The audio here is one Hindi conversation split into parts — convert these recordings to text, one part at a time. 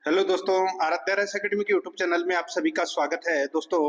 हेलो दोस्तों, आराध्या रस एकेडमी के यूट्यूब चैनल में आप सभी का स्वागत है। दोस्तों,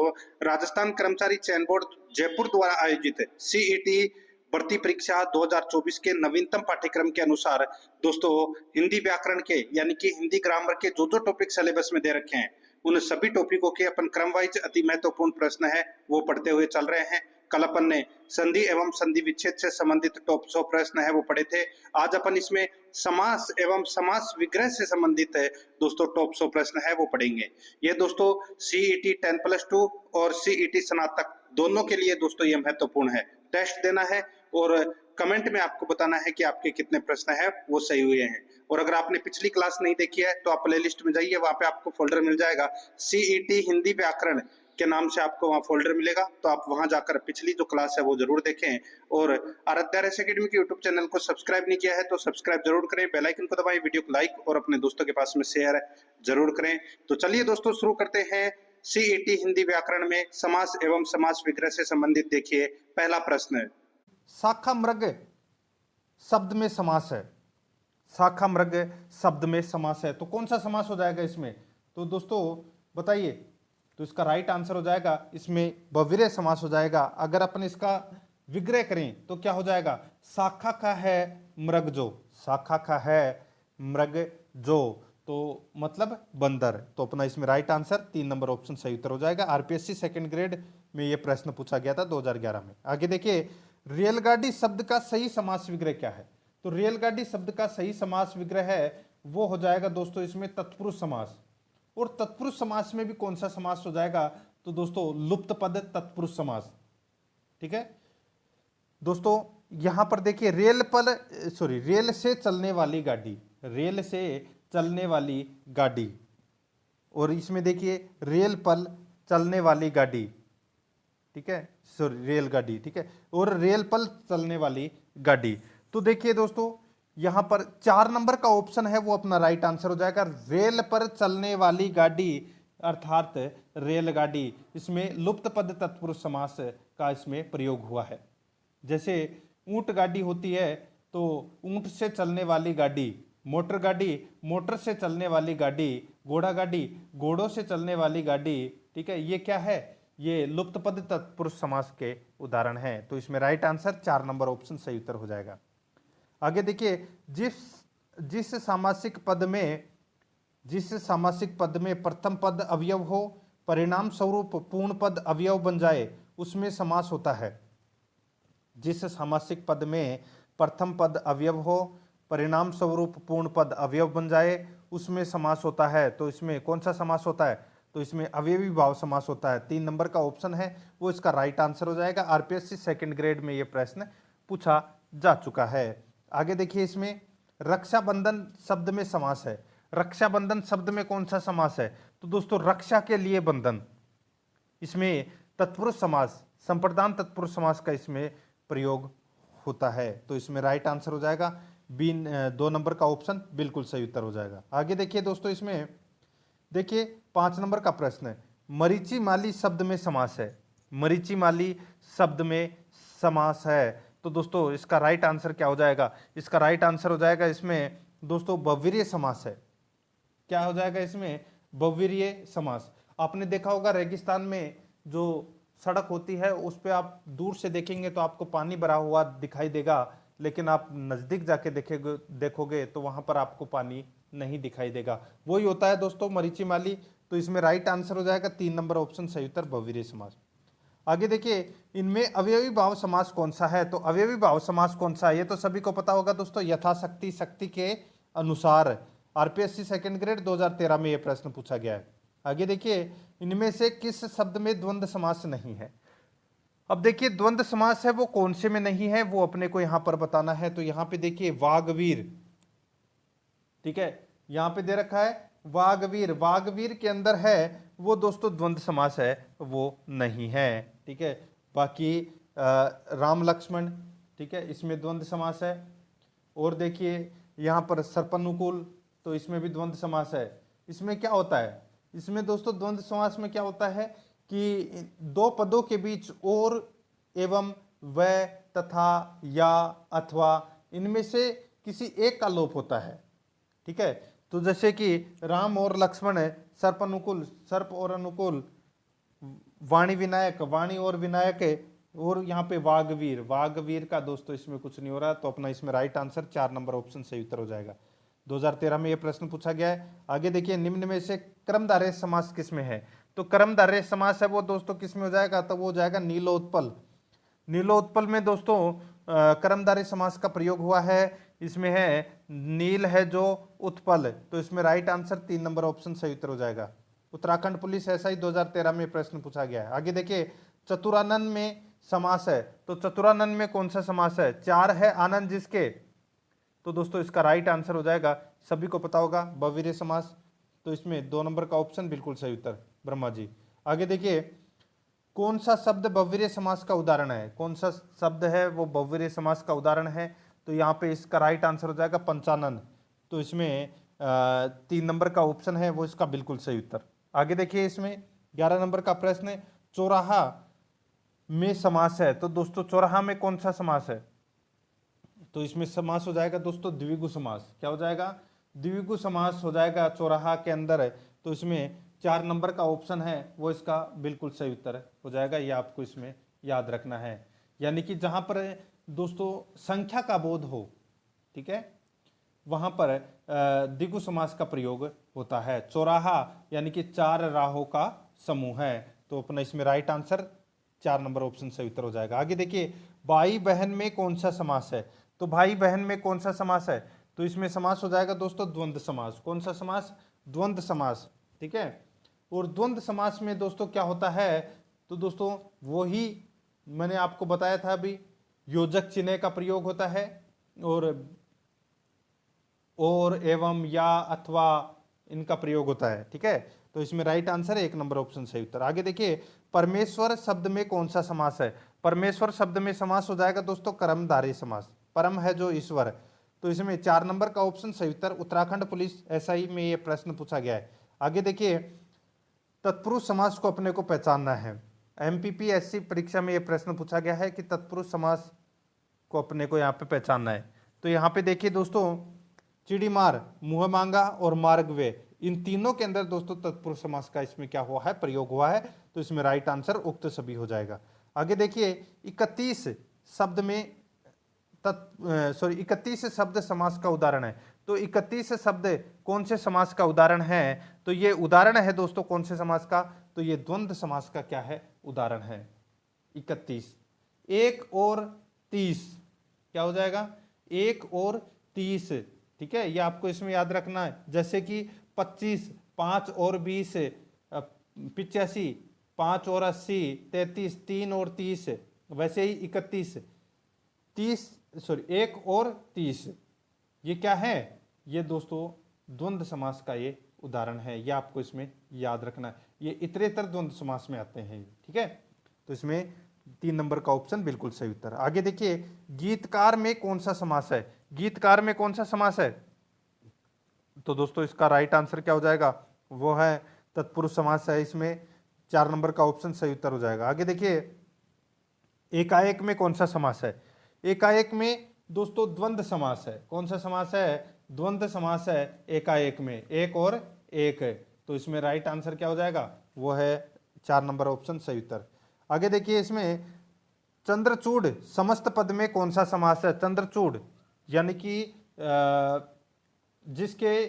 राजस्थान कर्मचारी चयन बोर्ड जयपुर द्वारा आयोजित सीईटी भर्ती परीक्षा 2024 के नवीनतम पाठ्यक्रम के अनुसार दोस्तों हिंदी व्याकरण के यानी कि हिंदी ग्रामर के जो टॉपिक सिलेबस में दे रखे हैं उन सभी टॉपिकों के अपन क्रम वाइज अति महत्वपूर्ण प्रश्न है वो पढ़ते हुए चल रहे हैं। कल अपन ने संधि एवं संधि विच्छेद से संबंधित टॉप 100 प्रश्न है वो पढ़े थे। आज अपन इसमें समास एवं समास विग्रह से संबंधित है दोस्तों टॉप 100 प्रश्न है वो पढ़ेंगे। ये दोस्तों सीईटी 10+2 और सीईटी स्नातक दोनों के लिए दोस्तों ये महत्वपूर्ण है। टेस्ट देना है और कमेंट में आपको बताना है कि आपके कितने प्रश्न है वो सही हुए हैं। और अगर आपने पिछली क्लास नहीं देखी है तो आप प्लेलिस्ट में जाइए, वहां पे आपको फोल्डर मिल जाएगा सीईटी हिंदी व्याकरण के नाम से, आपको वहां फोल्डर मिलेगा, तो आप वहां जाकर पिछली जो क्लास है वो जरूर देखें। और आराध्या रेस एकेडमी के यूट्यूब चैनल को सब्सक्राइब नहीं किया है तो सब्सक्राइब जरूर करें, बेल आइकन को दबाएं, वीडियो को लाइक और अपने दोस्तों के पास में शेयर जरूर करें। तो चलिए दोस्तों शुरू करते हैं। सीईटी हिंदी व्याकरण में समास एवं समास विग्रह से संबंधित देखिए पहला प्रश्न। शाखा मृग शब्द में समास है। शाखा मृग शब्द में समास है तो कौन सा समास हो जाएगा इसमें? तो दोस्तों बताइए। तो इसका राइट आंसर हो जाएगा इसमें बहुव्रीहि समास हो जाएगा। अगर अपन इसका विग्रह करें तो क्या हो जाएगा? शाखा का है मृग जो, शाखा का है मृग जो, तो मतलब बंदर। तो अपना इसमें राइट आंसर 3 नंबर ऑप्शन सही उत्तर हो जाएगा। आरपीएससी सेकंड ग्रेड में यह प्रश्न पूछा गया था 2011 में। आगे देखिए, रेलगाड़ी शब्द का सही समास विग्रह क्या है? तो रेलगाड़ी शब्द का सही समास विग्रह है वो हो जाएगा दोस्तों इसमें तत्पुरुष समास। और तत्पुरुष समास में भी कौन सा समास हो जाएगा? तो दोस्तों लुप्त पद तत्पुरुष समास। ठीक है दोस्तों, यहां पर देखिए रेल से चलने वाली गाड़ी, रेल से चलने वाली गाड़ी, और इसमें देखिए रेल पर चलने वाली गाड़ी, ठीक है, सॉरी रेलगाड़ी, ठीक है, और रेल पर चलने वाली गाड़ी। तो देखिए दोस्तों यहां पर 4 नंबर का ऑप्शन है वो अपना राइट आंसर हो जाएगा। रेल पर चलने वाली गाड़ी अर्थात रेलगाड़ी, इसमें लुप्त पद तत्पुरुष समास का इसमें प्रयोग हुआ है। जैसे ऊंट गाड़ी होती है तो ऊंट से चलने वाली गाड़ी, मोटर गाड़ी, मोटर से चलने वाली गाड़ी, घोड़ा गाड़ी, घोड़ों से चलने वाली गाड़ी, ठीक है, ये क्या है? ये लुप्त पद तत्पुरुष समास के उदाहरण हैं। तो इसमें राइट आंसर 4 नंबर ऑप्शन सही उत्तर हो जाएगा। आगे देखिए, जिस सामासिक पद में प्रथम पद अवयव हो, परिणाम स्वरूप पूर्ण पद अवयव बन जाए, उसमें समास होता है। जिस सामासिक पद में प्रथम पद अवयव हो, परिणाम स्वरूप पूर्ण पद अवयव बन जाए, उसमें समास होता है। तो इसमें कौन सा समास होता है? तो इसमें अवयवी भाव समास होता है। 3 नंबर का ऑप्शन है वो इसका राइट आंसर हो जाएगा। आरपीएससी सेकंड ग्रेड में ये प्रश्न पूछा जा चुका है। आगे देखिए, इसमें रक्षाबंधन शब्द में समास है। रक्षाबंधन शब्द में कौन सा समास है? तो दोस्तों रक्षा के लिए बंधन, इसमें तत्पुरुष समास, संप्रदान तत्पुरुष समास का इसमें प्रयोग होता है। तो इसमें राइट आंसर हो जाएगा 2 नंबर का ऑप्शन बिल्कुल सही उत्तर हो जाएगा। आगे देखिए दोस्तों, इसमें देखिए 5 नंबर का प्रश्न है, मरीचि माली शब्द में समास है। मरीचि माली शब्द में समास है तो दोस्तों इसका राइट आंसर क्या हो जाएगा? इसका राइट आंसर हो जाएगा इसमें दोस्तों बहुव्रीहि समास है। क्या हो जाएगा इसमें? बहुव्रीहि समास। आपने देखा होगा रेगिस्तान में जो सड़क होती है उस पे आप दूर से देखेंगे तो आपको पानी भरा हुआ दिखाई देगा, लेकिन आप नजदीक जाके देखोगे तो वहां पर आपको पानी नहीं दिखाई देगा। वही होता है दोस्तों मरीचि माली। तो इसमें राइट आंसर हो जाएगा 3 नंबर ऑप्शन सही उत्तर बहुव्रीहि समास। आगे देखिए, इनमें अवयवी भाव समास कौन सा है? तो अवयवी भाव समास कौन सा है ये तो सभी को पता होगा दोस्तों, यथाशक्ति, शक्ति के अनुसार। आरपीएससी सेकंड ग्रेड 2013 में यह प्रश्न पूछा गया है। आगे देखिए, इनमें से किस शब्द में द्वंद्व समास नहीं है? अब देखिए द्वंद्व समास है वो कौन से में नहीं है वो अपने को यहां पर बताना है। तो यहां पे देखिए वागवीर, ठीक है, यहां पे दे रखा है वागवीर, वागवीर के अंदर है वो दोस्तों द्वंद्व समास है वो नहीं है। ठीक है, बाकी राम लक्ष्मण, ठीक है, इसमें द्वंद्व समास है। और देखिए यहां पर सर्पानुकूल, तो इसमें भी द्वंद्व समास है। इसमें क्या होता है? इसमें दोस्तों द्वंद्व समास में क्या होता है कि 2 पदों के बीच और, एवं, व, तथा, या, अथवा, इनमें से किसी एक का लोप होता है। ठीक है, तो जैसे कि राम और लक्ष्मण सर्प अनुकूल, सर्प और अनुकूल, वाणी विनायक, वाणी और विनायक, और यहाँ पे वाघवीर, वाघवीर का दोस्तों इसमें कुछ नहीं हो रहा, तो अपना इसमें राइट आंसर 4 नंबर ऑप्शन सही उत्तर हो जाएगा। 2013 में ये प्रश्न पूछा गया है। आगे देखिए, निम्न में से कर्मधारय समास किस में है? तो कर्मधारय समास है वो दोस्तों किस में हो जाएगा? तो वो हो जाएगा नीलोत्पल। नीलोत्पल में दोस्तों कर्मधारय समास का प्रयोग हुआ है। इसमें है नील है जो उत्पल, तो इसमें राइट आंसर 3 नंबर ऑप्शन सही उत्तर हो जाएगा। उत्तराखंड पुलिस एसआई 2013 में प्रश्न पूछा गया है। आगे देखिए, चतुरानंद में समास है, तो चतुरानंद में कौन सा समास है? 4 है आनंद जिसके, तो दोस्तों इसका राइट आंसर हो जाएगा, सभी को पता होगा, बहुवीर्य समास। तो इसमें 2 नंबर का ऑप्शन बिल्कुल सही उत्तर, ब्रह्मा जी। आगे देखिए, कौन सा शब्द बहुवीर्य समास का उदाहरण है? कौन सा शब्द है वो बहुवीर्य समास का उदाहरण है? तो यहाँ पे इसका राइट आंसर हो जाएगा पंचानन। तो इसमें 3 नंबर का ऑप्शन है वो इसका बिल्कुल सही उत्तर। आगे देखिए, इसमें 11 नंबर का प्रश्न है, चौराहा में समास है, तो दोस्तों चौराहा में कौन सा समास है? तो इसमें समास हो जाएगा दोस्तों द्विगु समास। क्या हो जाएगा? द्विगु समास हो जाएगा चौराहा के अंदर है, तो इसमें 4 नंबर का ऑप्शन है वो इसका बिल्कुल सही उत्तर हो जाएगा। ये आपको इसमें याद रखना है, यानी कि जहां पर दोस्तों संख्या का बोध हो, ठीक है, वहां पर द्विगु समास का प्रयोग होता है। चौराहा यानी कि 4 राहों का समूह है, तो अपना इसमें राइट आंसर 4 नंबर ऑप्शन सही उत्तर हो जाएगा। आगे देखिए, भाई बहन में कौन सा समास है? तो भाई बहन में कौन सा समास है? तो इसमें समास हो जाएगा दोस्तों द्वंद्व समास। कौन सा समास? द्वंद्व समास, ठीक है। और द्वंद्व समास में दोस्तों क्या होता है? तो दोस्तों वही मैंने आपको बताया था अभी, योजक चिन्ह का प्रयोग होता है, और एवं या अथवा इनका प्रयोग होता है, ठीक है। तो इसमें राइट आंसर है 1 नंबर ऑप्शन सही उत्तर। आगे देखिए, परमेश्वर शब्द में कौन सा समास है? परमेश्वर शब्द में समास हो जाएगा दोस्तों कर्मधारय समास। परम है जो ईश्वर, तो इसमें 4 नंबर का ऑप्शन सही उत्तर। उत्तराखंड पुलिस एसआई में ये प्रश्न पूछा गया है। आगे देखिए, तत्पुरुष समास को अपने को पहचानना है। एमपीपीएससी परीक्षा में ये प्रश्न पूछा गया है कि तत्पुरुष समास को अपने को यहाँ पे पहचानना है। तो यहाँ पे देखिए दोस्तों, चिड़ी मार, मुंह मांगा और मार्गवे, इन तीनों के अंदर दोस्तों तत्पुरुष समास का इसमें क्या हुआ है? प्रयोग हुआ है, तो इसमें राइट आंसर उक्त सभी हो जाएगा। आगे देखिए, 31 शब्द में 31 शब्द समास का उदाहरण है। तो 31 शब्द कौन से समास का उदाहरण है? तो ये उदाहरण है दोस्तों कौन से समास का? तो ये द्वंद्व समास का क्या है? उदाहरण है। 31, 1 और 30 क्या हो जाएगा? 1 और 30, ठीक है, ये आपको इसमें याद रखना है। जैसे कि 25, 5 और 20 85, 5 और 80 33, 3 और 30, वैसे ही 31 1 और 30, ये क्या है? ये दोस्तों द्वंद्व समास का ये उदाहरण है। ये आपको इसमें याद रखना है, ये इतरेतर द्वंद्व समास में आते हैं, ठीक है। तो इसमें 3 नंबर का ऑप्शन बिल्कुल सही उत्तर। आगे देखिए, गीतकार में कौन सा समास है? गीतकार में कौन सा समास है? तो दोस्तों इसका राइट आंसर क्या हो जाएगा? वो है तत्पुरुष समास है। इसमें 4 नंबर का ऑप्शन सही उत्तर हो जाएगा। आगे देखिए, एकाएक में कौन सा समास है? एकाएक में दोस्तों द्वंद्व समास है। कौन सा समास है? द्वंद्व समास है एकाएक में, 1 और 1 है, तो इसमें राइट आंसर क्या हो जाएगा? वो है 4 नंबर ऑप्शन सही उत्तर। आगे देखिए, इसमें चंद्रचूड़ समस्त पद में कौन सा समास है? चंद्रचूड़ यानी कि जिसके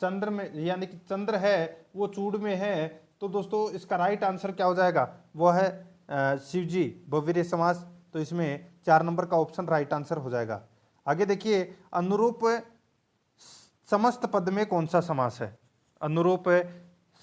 चंद्र में, यानी कि चंद्र है वो चूड़ में है, तो दोस्तों इसका राइट आंसर क्या हो जाएगा? वो है शिवजी, बहुवीर्य समास। तो इसमें 4 नंबर का ऑप्शन राइट आंसर हो जाएगा। आगे देखिए, अनुरूप समस्त पद में कौन सा समास है? अनुरूप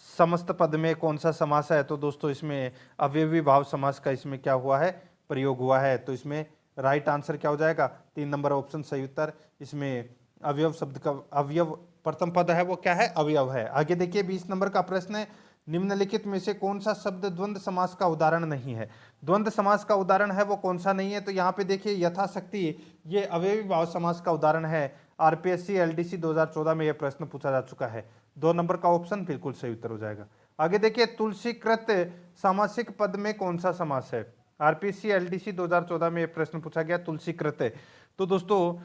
समस्त पद में कौन सा समास है? तो दोस्तों इसमें अवयवी भाव समास का इसमें क्या हुआ है? प्रयोग हुआ है। तो इसमें राइट आंसर क्या हो जाएगा? 3 नंबर ऑप्शन सही उत्तर। इसमें अवयव शब्द का अवयव प्रथम पद है वो क्या है? अवयव है। आगे देखिए, 20 नंबर का प्रश्न है, निम्नलिखित में से कौन सा शब्द द्वंद्व समास का उदाहरण नहीं है? द्वंद्व समास का उदाहरण है वो कौन सा नहीं है? तो यहाँ पे देखिए, यथाशक्ति ये अवयवी भाव समास का उदाहरण है। आरपीएससी एलडीसी 2014 में यह प्रश्न पूछा जा चुका है। 2 नंबर का ऑप्शन बिल्कुल सही उत्तर हो जाएगा। आगे देखिए, तुलसीकृत सामासिक पद में कौन सा समास है? आरपीएससी एलडीसी 2014 में यह प्रश्न पूछा गया, तुलसीकृत। तो दोस्तों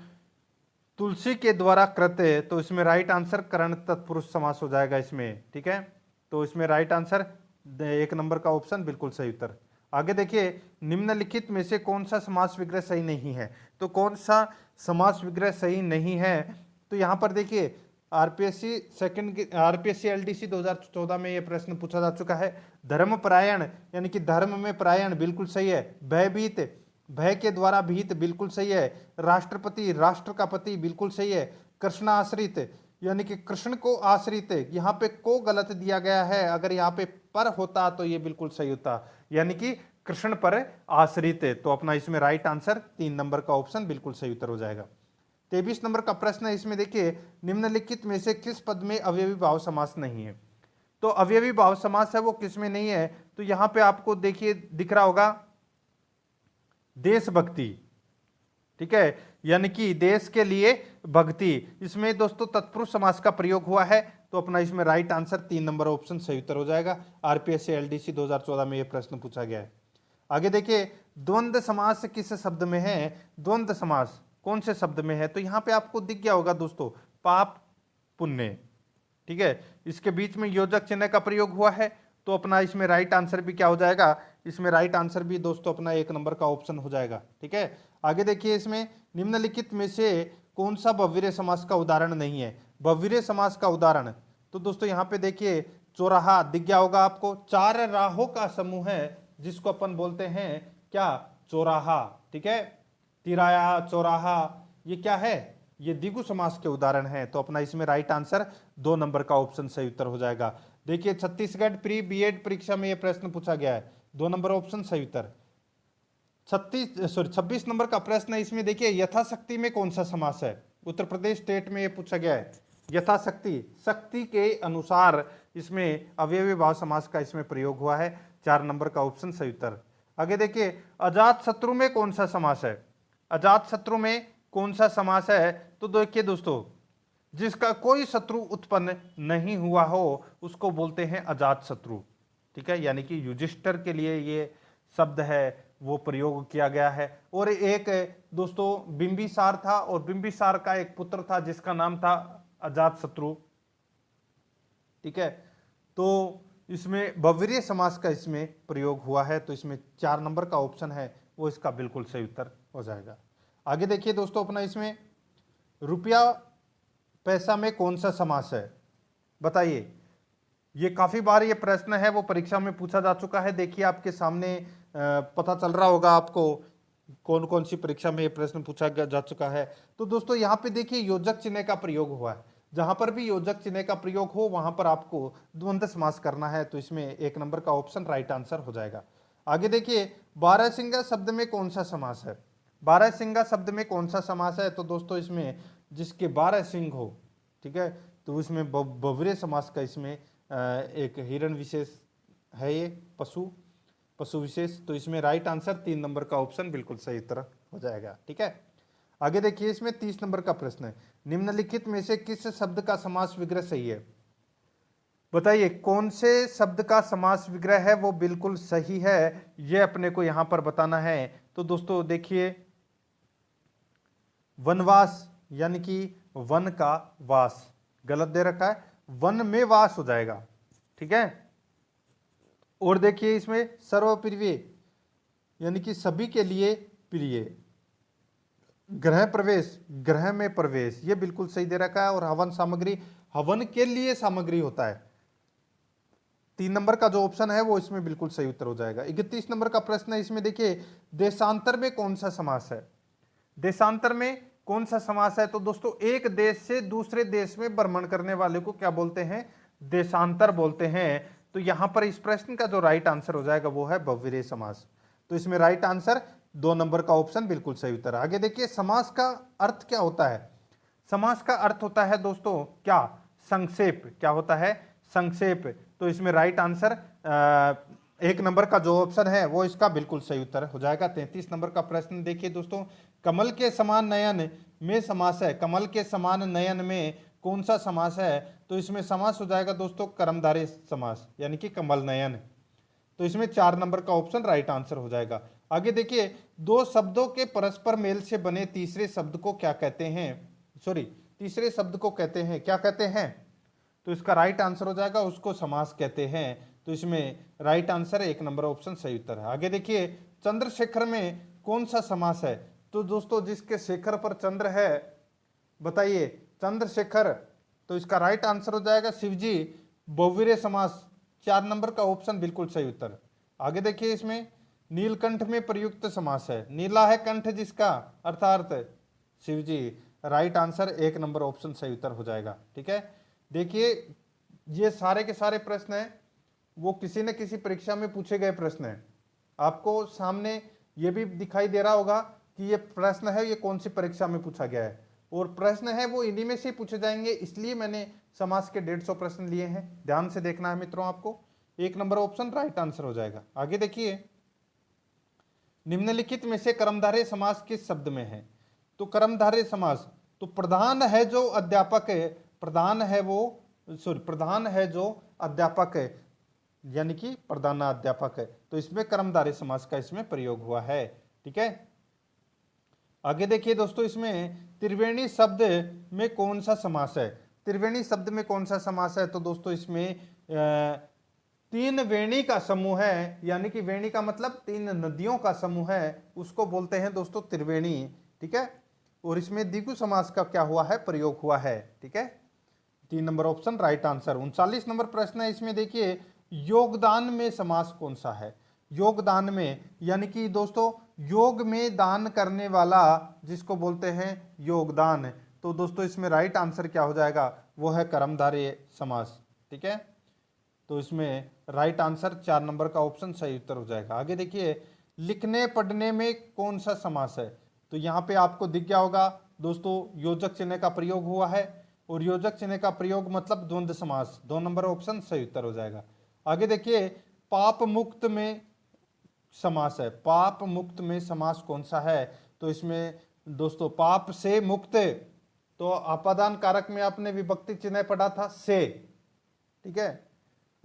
तुलसी के द्वारा कृत्य, तो इसमें राइट आंसर करण तत्पुरुष समास हो जाएगा इसमें, ठीक है। तो इसमें राइट आंसर 1 नंबर का ऑप्शन बिल्कुल सही उत्तर। आगे देखिए, निम्नलिखित में से कौन सा समास विग्रह सही नहीं है। तो कौन सा समास विग्रह सही नहीं है, तो यहाँ पर देखिए आरपीएससी एलडीसी 2014 में ये प्रश्न पूछा जा चुका है। धर्म परायण यानी कि धर्म में परायण बिल्कुल सही है। भयभीत, भय के द्वारा भीत बिल्कुल सही है। राष्ट्रपति, राष्ट्र का पति बिल्कुल सही है। कृष्णाश्रित यानी कि कृष्ण को आश्रित, यहाँ पे को गलत दिया गया है, अगर यहाँ पे पर होता तो ये बिल्कुल सही होता, यानी कि कृष्ण पर आश्रित। तो अपना इसमें राइट आंसर 3 नंबर का ऑप्शन बिल्कुल सही उत्तर हो जाएगा। 23 नंबर का प्रश्न है, इसमें देखिए निम्नलिखित में से किस पद में अवयवी भाव समास नहीं है। तो अवयवी भाव समास है वो किस में नहीं है, तो यहां पे आपको देखिए दिख रहा होगा देशभक्ति, ठीक है, यानी कि देश के लिए भक्ति, इसमें दोस्तों तत्पुरुष समास का प्रयोग हुआ है। तो अपना इसमें राइट आंसर 3 नंबर ऑप्शन सही उत्तर हो जाएगा। आरपीएससी एलडीसी 2014 में यह प्रश्न पूछा गया है। आगे देखिए, द्वंद्व समास किस शब्द में है। द्वंद्व समास कौन से शब्द में है, तो यहां पे आपको दिख गया होगा दोस्तों पाप पुण्य, ठीक है, इसके बीच में योजक चिन्ह का प्रयोग हुआ है। तो अपना इसमें राइट आंसर भी क्या हो जाएगा, इसमें राइट आंसर भी दोस्तों अपना 1 नंबर का ऑप्शन हो जाएगा, ठीक है। आगे देखिए, इसमें निम्नलिखित में से कौन सा बहुवीर्य समास का उदाहरण नहीं है। बहुवीर्य समास का उदाहरण, तो दोस्तों यहाँ पे देखिए चौराहा दिख गया होगा आपको, 4 राहों का समूह है जिसको अपन बोलते हैं क्या, चौराहा, ठीक है। तिराया, चौराहा, ये क्या है, ये द्विगु समास के उदाहरण हैं। तो अपना इसमें राइट आंसर 2 नंबर का ऑप्शन सही उत्तर हो जाएगा। देखिए छत्तीसगढ़ प्री बीएड परीक्षा में यह प्रश्न पूछा गया है, 2 नंबर ऑप्शन सही उत्तर। 26 नंबर का प्रश्न है, इसमें देखिए यथाशक्ति में कौन सा समास है। उत्तर प्रदेश स्टेट में यह पूछा गया है, यथाशक्ति, शक्ति के अनुसार इसमें अवयवी भाव समास का इसमें प्रयोग हुआ है, 4 नंबर का ऑप्शन सही उत्तर। आगे देखिए, अजात शत्रु में कौन सा समास है। अजात शत्रु में कौन सा समास है, तो देखिए दोस्तों जिसका कोई शत्रु उत्पन्न नहीं हुआ हो उसको बोलते हैं अजात शत्रु, ठीक है, यानी कि युधिष्ठिर के लिए ये शब्द है वो प्रयोग किया गया है। और एक दोस्तों बिंबिसार था, और बिंबिसार का एक पुत्र था जिसका नाम था अजात शत्रु, ठीक है। तो इसमें बहुवीर्य समास का इसमें प्रयोग हुआ है, तो इसमें 4 नंबर का ऑप्शन है वो इसका बिल्कुल सही उत्तर हो जाएगा। आगे देखिए दोस्तों, अपना इसमें रुपया पैसा में कौन सा समास है, बताइए। ये काफी बार ये प्रश्न है वो परीक्षा में पूछा जा चुका है। देखिए आपके सामने पता चल रहा होगा आपको कौन कौन सी परीक्षा में ये प्रश्न पूछा जा चुका है। तो दोस्तों यहाँ पे देखिए योजक चिन्ह का प्रयोग हुआ है, जहां पर भी योजक चिन्ह का प्रयोग हो वहां पर आपको द्वंद्व समास करना है। तो इसमें 1 नंबर का ऑप्शन राइट आंसर हो जाएगा। आगे देखिए, बारहसिंगा शब्द में कौन सा समास है। बारहसिंगा शब्द में कौन सा समास है, तो दोस्तों इसमें जिसके 12 सिंह हो, ठीक है, तो इसमें बहुवीर्य समास का इसमें एक हिरण विशेष है, ये पशु विशेष। तो इसमें राइट आंसर 3 नंबर का ऑप्शन बिल्कुल सही उत्तर हो जाएगा, ठीक है। आगे देखिए, इसमें 30 नंबर का प्रश्न है, निम्नलिखित में से किस शब्द का समास विग्रह सही है। बताइए कौन से शब्द का समास विग्रह है वो बिल्कुल सही है, ये अपने को यहां पर बताना है। तो दोस्तों देखिए, वनवास यानी कि वन का वास गलत दे रखा है, वन में वास हो जाएगा, ठीक है। और देखिए इसमें सर्वप्रिय यानी कि सभी के लिए प्रिय, गृह प्रवेश, गृह में प्रवेश, ये बिल्कुल सही दे रखा है। और हवन सामग्री, हवन के लिए सामग्री होता है। 3 नंबर का जो ऑप्शन है वो इसमें बिल्कुल सही उत्तर हो जाएगा। 31 नंबर का प्रश्न है, इसमें देखिए देशांतर में कौन सा समास है। देशांतर में कौन सा समास है, तो दोस्तों एक देश से दूसरे देश में भ्रमण करने वाले को क्या बोलते हैं, देशांतर बोलते हैं। तो यहां पर इस प्रश्न का जो राइट आंसर हो जाएगा वो है बहुवीर्य समास। तो इसमें राइट आंसर 2 नंबर का ऑप्शन बिल्कुल सही उत्तर। आगे देखिए, समास का अर्थ क्या होता है। समास का अर्थ होता है दोस्तों क्या, संक्षेप, क्या होता है, संक्षेप। तो इसमें राइट आंसर 1 नंबर का जो ऑप्शन है वो इसका बिल्कुल सही उत्तर हो जाएगा। 33 नंबर का प्रश्न देखिए दोस्तों, कमल के समान नयन में समास है, कमल के समान नयन में कौन सा समास है, तो इसमें समास हो जाएगा दोस्तों कर्मधारय समास यानी कि कमल नयन। तो इसमें 4 नंबर का ऑप्शन राइट आंसर हो जाएगा। आगे देखिए, 2 शब्दों के परस्पर मेल से बने तीसरे शब्द को क्या कहते हैं। सॉरी तीसरे शब्द को कहते हैं, क्या कहते हैं? तो इसका राइट आंसर हो जाएगा उसको समास कहते हैं। तो इसमें राइट आंसर है 1 नंबर ऑप्शन सही उत्तर है। आगे देखिए चंद्रशेखर में कौन सा समास है? तो दोस्तों जिसके शेखर पर चंद्र है, बताइए चंद्रशेखर, तो इसका राइट आंसर हो जाएगा शिवजी, बहुवीर्य समास, 4 नंबर का ऑप्शन बिल्कुल सही उत्तर। आगे देखिए इसमें नीलकंठ में प्रयुक्त समास है, नीला है कंठ जिसका, अर्थात Shivji, right answer 1 number option सही उत्तर हो जाएगा। ठीक है, देखिए ये सारे के सारे प्रश्न हैं वो किसी न किसी परीक्षा में पूछे गए प्रश्न हैं। आपको सामने ये भी दिखाई दे रहा होगा कि ये प्रश्न है ये कौन सी परीक्षा में पूछा गया है, और प्रश्न है वो इन्हीं में से पूछे जाएंगे, इसलिए मैंने समास के 150 प्रश्न लिए हैं। ध्यान से देखना है मित्रों, आपको 1 नंबर ऑप्शन राइट आंसर हो जाएगा। आगे देखिए निम्नलिखित में से कर्मधारय समास किस शब्द में है? तो कर्मधारय समास, तो प्रधान है जो अध्यापक है, प्रधान है जो अध्यापक है, यानी कि प्रधानाध्यापक है, तो इसमें कर्मधारय समास का इसमें प्रयोग हुआ है। ठीक है, आगे देखिए दोस्तों इसमें त्रिवेणी शब्द में कौन सा समास है? त्रिवेणी शब्द में कौन सा समास है? तो दोस्तों इसमें 3 वेणी का समूह है, यानी कि वेणी का मतलब 3 नदियों का समूह है, उसको बोलते हैं दोस्तों त्रिवेणी। ठीक है, और इसमें द्विगु समास का क्या हुआ है? प्रयोग हुआ है। ठीक है, 3 number option right answer. 39 number प्रश्न है, इसमें देखिए योगदान में समास कौन सा है? योगदान में, यानी कि दोस्तों योग में दान करने वाला जिसको बोलते हैं योगदान, तो दोस्तों इसमें राइट आंसर क्या हो जाएगा? वो है कर्मधारय समास। ठीक है, तो इसमें राइट आंसर 4 नंबर का ऑप्शन सही उत्तर हो जाएगा। आगे देखिए लिखने पढ़ने में कौन सा समास है? तो यहाँ पे आपको दिख गया होगा दोस्तों योजक चिन्ह का प्रयोग हुआ है, और योजक चिन्ह का प्रयोग मतलब द्वंद्व समास, 2 नंबर ऑप्शन सही उत्तर हो जाएगा। आगे देखिए पाप मुक्त में समास है, पाप मुक्त में समास कौन सा है? तो इसमें दोस्तों पाप से मुक्त, तो अपादान कारक में आपने विभक्ति चिन्ह पढ़ा था से, ठीक है,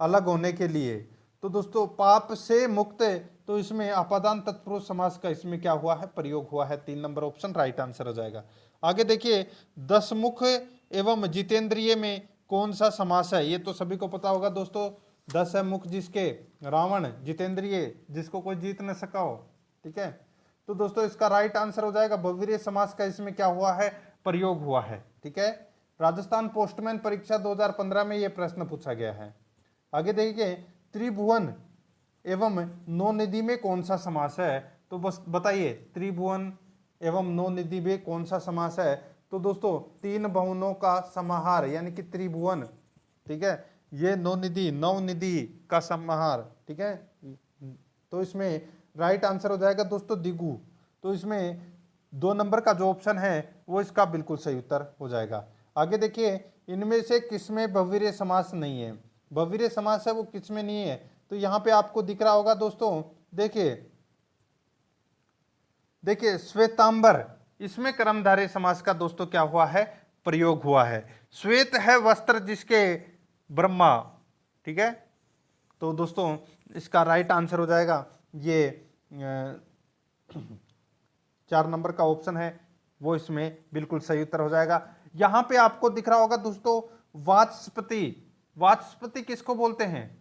अलग होने के लिए, तो दोस्तों पाप से मुक्त, तो इसमें अपादान तत्पुरुष समास का इसमें क्या हुआ है? प्रयोग हुआ है। 3 नंबर ऑप्शन राइट आंसर हो जाएगा। आगे देखिए दसमुख एवं जितेंद्रिय में कौन सा समास है? ये तो सभी को पता होगा दोस्तों, 10 है मुख जिसके, रावण, जितेंद्रिय जिसको कोई जीत न सका हो। ठीक है, तो दोस्तों इसका राइट आंसर हो जाएगा बहुवीर्य समास का इसमें क्या हुआ है? प्रयोग हुआ है। ठीक है, राजस्थाान पोस्टमैन परीक्षा 2015 में यह प्रश्न पूछा गया है। आगे देखिए त्रिभुवन एवं नौनिधि में कौन सा समास है? तो बस बताइए त्रिभुवन एवं नौनिधि में कौन सा समास है? तो दोस्तों 3 भुवनों का समाहार, यानी कि त्रिभुवन। ठीक है, ये नौनिधि, नवनिधि का समाहार। ठीक है, तो इसमें राइट आंसर हो जाएगा दोस्तों दिगु, तो इसमें 2 नंबर का जो ऑप्शन है वो इसका बिल्कुल सही उत्तर हो जाएगा। आगे देखिए इनमें से किसमें बहुवीर्य समास नहीं है? बहुवीर्य समास है वो किसमें नहीं है? तो यहां पे आपको दिख रहा होगा दोस्तों, देखिए श्वेतांबर, इसमें कर्मधारय समास का दोस्तों क्या हुआ है? प्रयोग हुआ है। श्वेत है वस्त्र जिसके, ब्रह्मा। ठीक है, तो दोस्तों इसका राइट आंसर हो जाएगा ये 4 नंबर का ऑप्शन है वो इसमें बिल्कुल सही उत्तर हो जाएगा। यहां पे आपको दिख रहा होगा दोस्तों वाचस्पति, वाचस्पति किसको बोलते हैं?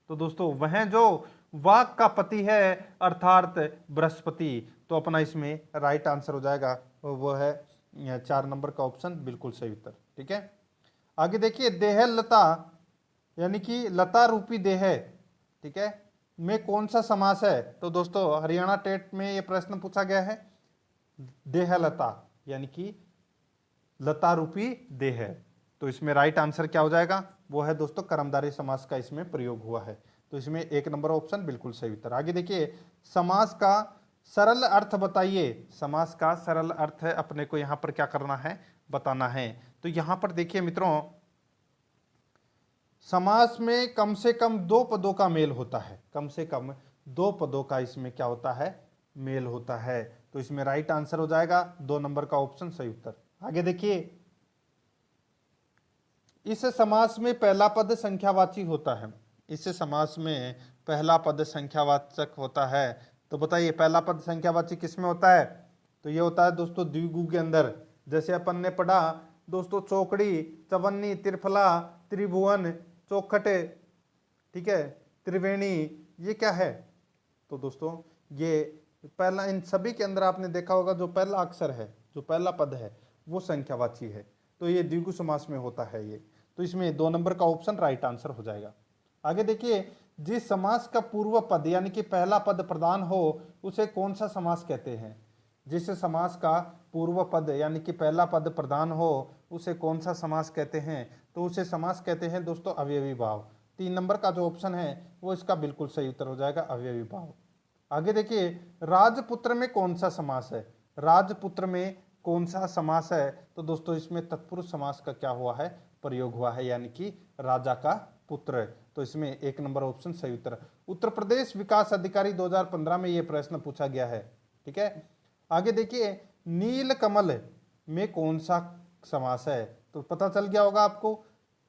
तो दोस्तों वह जो वाक का पति है अर्थात बृहस्पति, तो अपना इसमें राइट आंसर हो जाएगा वो है 4 नंबर का ऑप्शन बिल्कुल सही उत्तर। ठीक है, आगे देखिए देह लता, यानी कि लता रूपी देह, ठीक है, में कौन सा समास है? तो दोस्तों हरियाणा टेट में ये प्रश्न पूछा गया है, देहलता यानी कि लता रूपी देह, तो इसमें राइट आंसर क्या हो जाएगा? वो है दोस्तों कर्मधारय समास का इसमें प्रयोग हुआ है, तो इसमें 1 नंबर ऑप्शन बिल्कुल सही उत्तर। आगे देखिए समास का सरल अर्थ बताइए, समास का सरल अर्थ है अपने को यहां पर क्या करना है? बताना है। तो यहां पर देखिए मित्रों समास में कम से कम 2 पदों का मेल होता है, कम से कम 2 पदों का इसमें क्या होता है? मेल होता है, तो इसमें राइट आंसर हो जाएगा 2 नंबर का ऑप्शन सही उत्तर। आगे देखिए इस समास में पहला पद संख्यावाची होता है, इस समास में पहला पद संख्यावाचक होता है, तो बताइए पहला पद संख्यावाची किस में होता है? तो ये होता है दोस्तों द्विगु के अंदर, जैसे अपन ने पढ़ा दोस्तों चौकड़ी, चवन्नी, त्रिफला, त्रिभुवन, चौखट, ठीक है, त्रिवेणी, ये क्या है? तो दोस्तों ये पहला, इन सभी के अंदर आपने देखा होगा जो पहला अक्षर है, जो पहला पद है वो संख्यावाची है, तो ये द्विगु समास में होता है ये। तो इसमें 2 नंबर का ऑप्शन राइट आंसर हो जाएगा। आगे देखिए, जिस समास का पूर्व पद यानी कि पहला पद प्रधान हो उसे कौन सा समास कहते हैं? जिस समास का पूर्व पद यानी कि पहला पद प्रधान हो उसे कौन सा समास कहते हैं? तो उसे समास कहते हैं दोस्तों अवयवी भाव। 3 नंबर का जो ऑप्शन है वो इसका बिल्कुल सही उत्तर हो जाएगा, अवयवी भाव। आगे देखिए, राजपुत्र में कौन सा समास है? राजपुत्र में कौन सा समास है? तो दोस्तों इसमें तत्पुरुष समास का क्या हुआ है? प्रयोग हुआ है, यानी कि राजा का पुत्र। तो इसमें 1 नंबर ऑप्शन सही उत्तर। उत्तर प्रदेश विकास अधिकारी 2015 में यह प्रश्न पूछा गया है, ठीक है। आगे देखिए, नील कमल में कौन सा समास है? तो पता चल गया होगा आपको,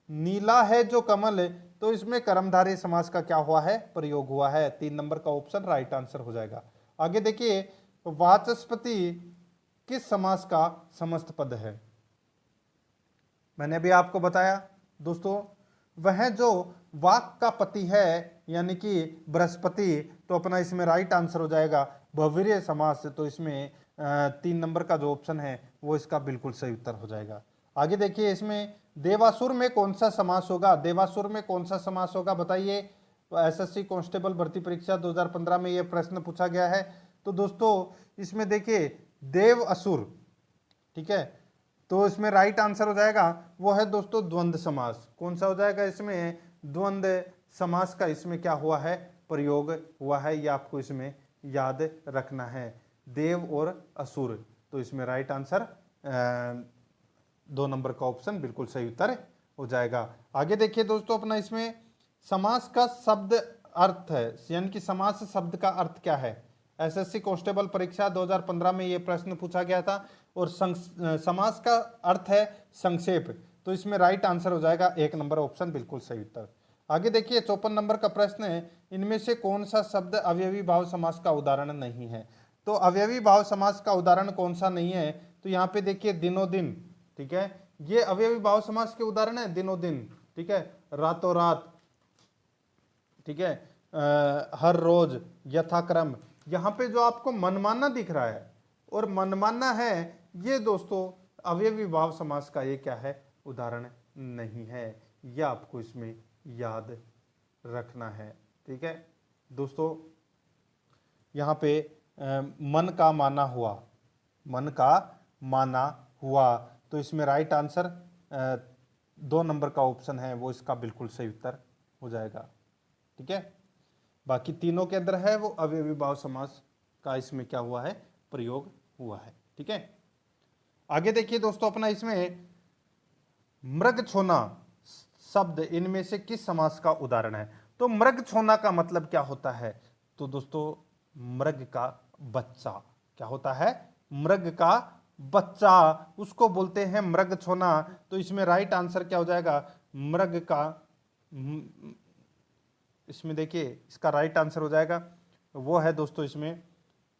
नीला है जो कमल, तो इसमें कर्मधारय समास का क्या हुआ है? प्रयोग हुआ है। 3 नंबर का ऑप्शन राइट आंसर हो जाएगा। आगे देखिए, वाचस्पति किस समास का समस्त पद है? मैंने भी आपको बताया दोस्तों, वह जो वाक का पति है यानी कि बृहस्पति, तो अपना इसमें राइट आंसर हो जाएगा बहुव्रीहि समास। तो इसमें 3 नंबर का जो ऑप्शन है वो इसका बिल्कुल सही उत्तर हो जाएगा। आगे देखिए, इसमें देवासुर में कौन सा समास होगा? देवासुर में कौन सा समास होगा बताइए। तो एसएससी कांस्टेबल भर्ती परीक्षा 2015 में यह प्रश्न पूछा गया है। तो दोस्तों इसमें देखिए देव असुर, ठीक है, तो इसमें राइट आंसर हो जाएगा वो है दोस्तों द्वंद्व समास। कौन सा हो जाएगा? इसमें द्वंद्व समास का इसमें क्या हुआ है? प्रयोग हुआ है। ये आपको इसमें याद रखना है, देव और असुर। तो इसमें राइट आंसर 2 नंबर का ऑप्शन बिल्कुल सही उत्तर हो जाएगा। आगे देखिए दोस्तों, अपना इसमें समास का शब्द अर्थ है, यानी कि समास शब्द का अर्थ क्या है? एसएससी कांस्टेबल परीक्षा 2015 में यह प्रश्न पूछा गया था। और समास का अर्थ है संक्षेप। तो इसमें राइट आंसर हो जाएगा 1 नंबर ऑप्शन बिल्कुल सही उत्तर। आगे देखिए, 54 नंबर का प्रश्न है, इनमें से कौन सा शब्द अवयवी भाव समास का उदाहरण नहीं है? तो अवयवी भाव समास का उदाहरण कौन सा नहीं है? तो यहाँ पे देखिए दिनों दिन, ठीक है, ये अवयवी भाव समास के उदाहरण है। दिनों दिन, ठीक है, रातों रात, ठीक है, हर रोज, यथाक्रम। यहाँ पे जो आपको मनमाना दिख रहा है और मनमाना है, ये दोस्तों अवयवी भाव समास का ये क्या है? उदाहरण नहीं है। यह आपको इसमें याद रखना है, ठीक है दोस्तों। यहाँ पे मन का माना हुआ, मन का माना हुआ, तो इसमें राइट आंसर 2 नंबर का ऑप्शन है वो इसका बिल्कुल सही उत्तर हो जाएगा, ठीक है। बाकी तीनों के अंदर है वो अवयवी भाव समास का इसमें क्या हुआ है? प्रयोग हुआ है, ठीक है। आगे देखिए दोस्तों, अपना इसमें मृग छोना शब्द इनमें से किस समास का उदाहरण है? तो मृग छोना का मतलब क्या होता है? तो दोस्तों मृग का बच्चा, क्या होता है? मृग का बच्चा, उसको बोलते हैं मृग छोना। तो इसमें राइट आंसर क्या हो जाएगा? मृग का, इसमें देखिए इसका राइट आंसर हो जाएगा वो है दोस्तों इसमें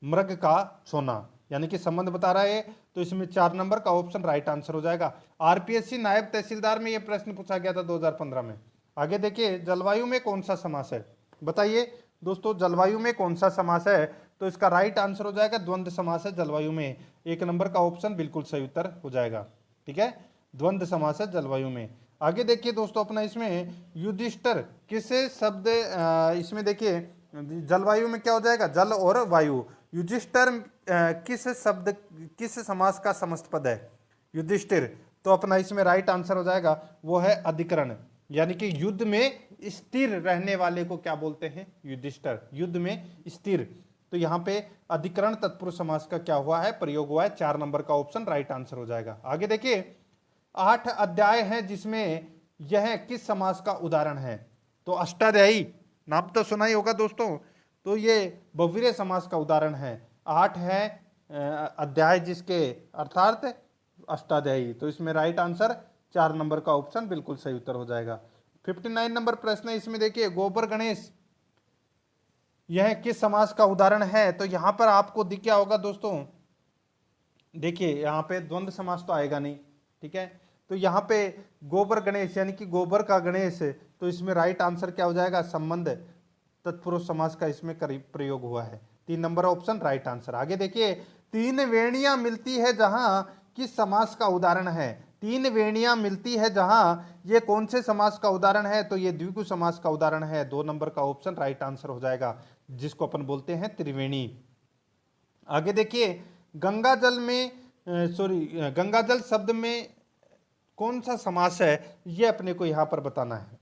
मृग का छोना, यानी कि संबंध बता रहा है। तो इसमें 4 नंबर का ऑप्शन राइट आंसर हो जाएगा। आरपीएससी नायब तहसीलदार में यह प्रश्न पूछा गया था 2015 में। आगे देखिए, जलवायु में कौन सा समास है? बताइए दोस्तों, जलवायु में कौन सा समास है? तो इसका राइट आंसर हो जाएगा द्वंद्व समास है जलवायु में। 1 नंबर का ऑप्शन बिल्कुल सही उत्तर हो जाएगा, ठीक है, द्वंद्व समास है जलवायु में। आगे देखिए दोस्तों, अपना इसमें युधिष्ठिर किस शब्द, इसमें देखिए जलवायु में क्या हो जाएगा? जल और वायु। युधिष्ठिर किस शब्द, किस समास का समस्त पद है? युधिष्ठिर। तो अपना इसमें राइट आंसर हो जाएगा वो है अधिकरण, यानी कि युद्ध में स्थिर रहने वाले को क्या बोलते हैं? युधिष्ठिर, युद्ध में स्थिर। तो यहाँ पे अधिकरण तत्पुरुष समास का क्या हुआ है? प्रयोग हुआ है। 4 नंबर का ऑप्शन राइट आंसर हो जाएगा। आगे देखिए, 8 अध्याय हैं जिसमें यह किस समास का उदाहरण है? तो अष्टाध्यायी, नाम तो सुना ही होगा दोस्तों, तो ये बहुव्रीहि समास का उदाहरण है। 8 है अध्याय जिसके, अर्थात अष्टाध्यायी। तो इसमें राइट आंसर 4 नंबर का ऑप्शन बिल्कुल सही उत्तर हो जाएगा। 59 नंबर प्रश्न है, इसमें देखिए गोबर गणेश यह किस समास का उदाहरण है? तो यहां पर आपको दिख गया होगा दोस्तों, देखिए यहाँ पे द्वंद्व समास तो आएगा नहीं, ठीक है। तो यहाँ पे गोबर गणेश यानी कि गोबर का गणेश, तो इसमें राइट आंसर क्या हो जाएगा, संबंध तत्पुरुष समास का इसमें प्रयोग हुआ है। 3 नंबर ऑप्शन राइट आंसर। आगे देखिए, तीन वेणियां मिलती है जहां किस समास का उदाहरण है। तीन वेणियां मिलती है जहां, ये कौन से समास का उदाहरण है, तो ये द्विगु समास का उदाहरण है। 2 नंबर का ऑप्शन राइट आंसर हो जाएगा, जिसको अपन बोलते हैं त्रिवेणी। आगे देखिए, गंगा जल में गंगा जल शब्द में कौन सा समास है, ये अपने को यहां पर बताना है।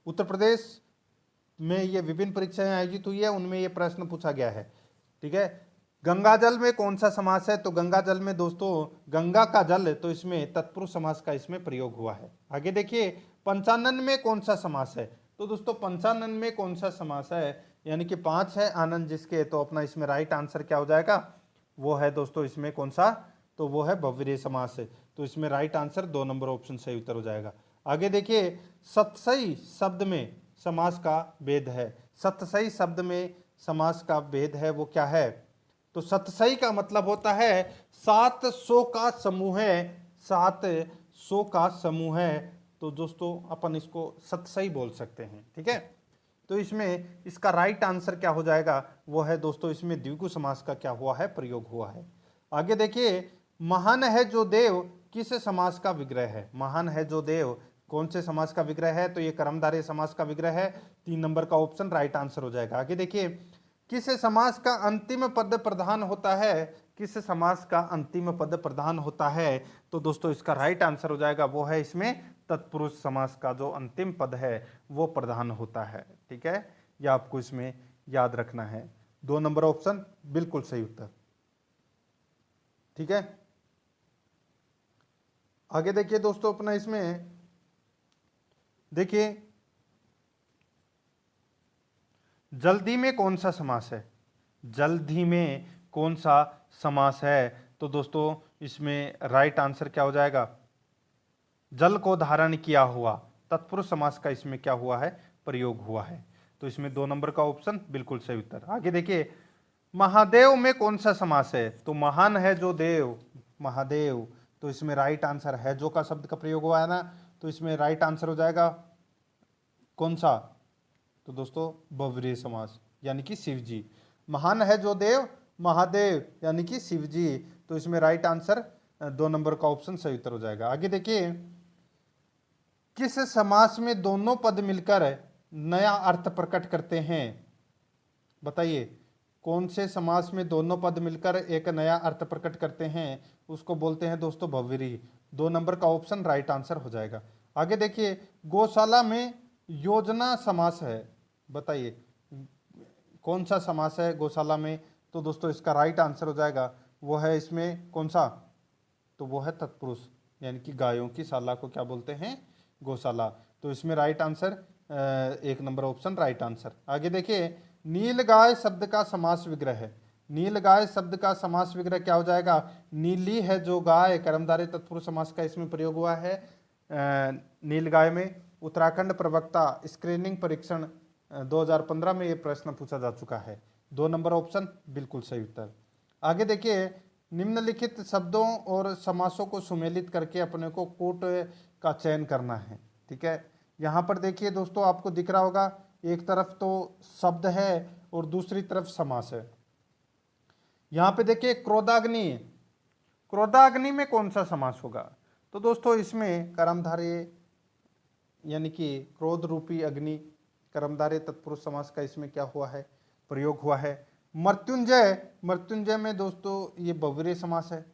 उत्तर प्रदेश में ये विभिन्न परीक्षाएं आयोजित हुई है, उनमें ये प्रश्न पूछा गया है, ठीक है। गंगा जल में कौन सा समास है, तो गंगा जल में दोस्तों गंगा का जल, तो इसमें तत्पुरुष समास का इसमें प्रयोग हुआ है। आगे देखिए, पंचानन में कौन सा समास है, तो दोस्तों पंचानन में कौन सा समास है, यानी कि 5 है आनंद जिसके, तो अपना इसमें राइट आंसर क्या हो जाएगा, वो है दोस्तों इसमें कौन सा, तो वो है बहुव्रीहि समास है। तो इसमें राइट आंसर 2 नंबर ऑप्शन सही उत्तर हो जाएगा। आगे देखिए, सतसई शब्द में समास का भेद है। सतसई शब्द में समास का भेद है, वो क्या है, तो सतसई का मतलब होता है 700 का समूह है, 700 का समूह है, तो दोस्तों अपन इसको सतसई बोल सकते हैं, ठीक है। तो इसमें इसका राइट आंसर क्या हो जाएगा, वो है दोस्तों इसमें द्विगु समास का क्या हुआ है, प्रयोग हुआ है। आगे देखिए, महान है जो देव किस समास का विग्रह है। महान है जो देव कौन से समास का विग्रह है, तो ये कर्मधारय समास का विग्रह है। 3 नंबर का ऑप्शन राइट आंसर हो जाएगा। आगे देखिए, किस समास का अंतिम पद प्रधान होता है, किस समास का अंतिम पद प्रधान होता है, तो दोस्तों इसका राइट आंसर हो जाएगा, वो है इसमें तत्पुरुष समास का जो अंतिम पद है वो प्रधान होता है, ठीक है। यह आपको इसमें याद रखना है। 2 नंबर ऑप्शन बिल्कुल सही उत्तर, ठीक है। आगे देखिए दोस्तों, अपना इसमें देखिए, जल्दी में कौन सा समास है, जल्दी में कौन सा समास है, तो दोस्तों इसमें राइट आंसर क्या हो जाएगा, जल को धारण किया हुआ, तत्पुरुष समास का इसमें क्या हुआ है, प्रयोग हुआ है। तो इसमें 2 नंबर का ऑप्शन बिल्कुल सही उत्तर। आगे देखिए, महादेव में कौन सा समास है, तो महान है जो देव, महादेव, तो इसमें राइट आंसर है जो का शब्द का प्रयोग हुआ है ना, तो इसमें राइट आंसर हो जाएगा कौन सा, तो दोस्तों बहुव्रीहि समास, यानी कि शिव जी। महान है जो देव, महादेव यानी कि शिव जी, तो इसमें राइट आंसर 2 नंबर का ऑप्शन सही उत्तर हो जाएगा। आगे देखिए, किस समास में दोनों पद मिलकर नया अर्थ प्रकट करते हैं, बताइए कौन से समास में दोनों पद मिलकर एक नया अर्थ प्रकट करते हैं, उसको बोलते हैं दोस्तों बहुव्रीहि। 2 नंबर का ऑप्शन राइट आंसर हो जाएगा। आगे देखिए, गौशाला में योजना समास है, बताइए कौन सा समास है गौशाला में, तो दोस्तों इसका राइट आंसर हो जाएगा, वो है इसमें कौन सा, तो वो है तत्पुरुष, यानी कि गायों की शाला को क्या बोलते हैं, गौशाला। तो इसमें right answer 1 number option right answer. आगे देखिए, नीलगाय शब्द का समास विग्रह है, नीलगाय शब्द का समास विग्रह क्या हो जाएगा, नीली है जो गाय, कर्मधारय तत्पुरुष समास का इसमें प्रयोग हुआ है नीलगाय में। उत्तराखंड प्रवक्ता स्क्रीनिंग परीक्षण 2015 में ये प्रश्न पूछा जा चुका है। 2 नंबर ऑप्शन बिल्कुल सही उत्तर। आगे देखिए, निम्नलिखित शब्दों और समासों को सुमेलित करके अपने को कोट का चयन करना है, ठीक है। यहाँ पर देखिए दोस्तों, आपको दिख रहा होगा, एक तरफ तो शब्द है और दूसरी तरफ समास है। यहाँ पे देखिए, क्रोधाग्नि, क्रोधाग्नि में कौन सा समास होगा, तो दोस्तों इसमें कर्मधारय यानी कि क्रोध रूपी अग्नि, कर्मधारय तत्पुरुष समास का इसमें क्या हुआ है, प्रयोग हुआ है। मृत्युंजय, मृत्युंजय में दोस्तों ये बहुव्रीहि समास है।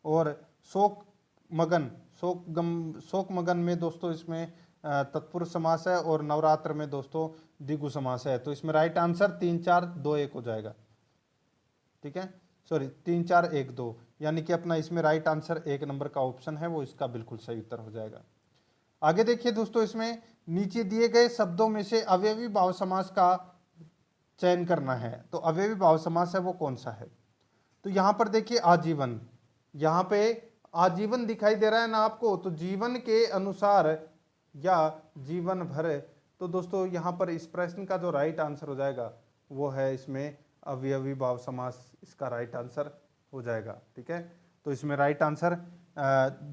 और शोक मगन, शोक मगन में दोस्तों इसमें तत्पुरुष समास है। और नवरात्र में दोस्तों द्विगु समास है। तो इसमें राइट आंसर 3 4 2 1 हो जाएगा, ठीक है, सॉरी 3 4 1 2, यानी कि अपना इसमें राइट आंसर 1 नंबर का ऑप्शन है वो इसका बिल्कुल सही उत्तर हो जाएगा। आगे देखिए दोस्तों, इसमें नीचे दिए गए शब्दों में से अवयवी भाव समास का चयन करना है। तो अवयवी भाव समास है वो कौन सा है, तो यहां पर देखिए आजीवन, यहां पे आजीवन दिखाई दे रहा है ना आपको, तो जीवन के अनुसार या जीवन भर, तो दोस्तों यहां पर इस प्रश्न का जो राइट आंसर हो जाएगा वो है इसमें अवयवी भाव समास, इसका राइट आंसर हो जाएगा। ठीक है, तो इसमें राइट आंसर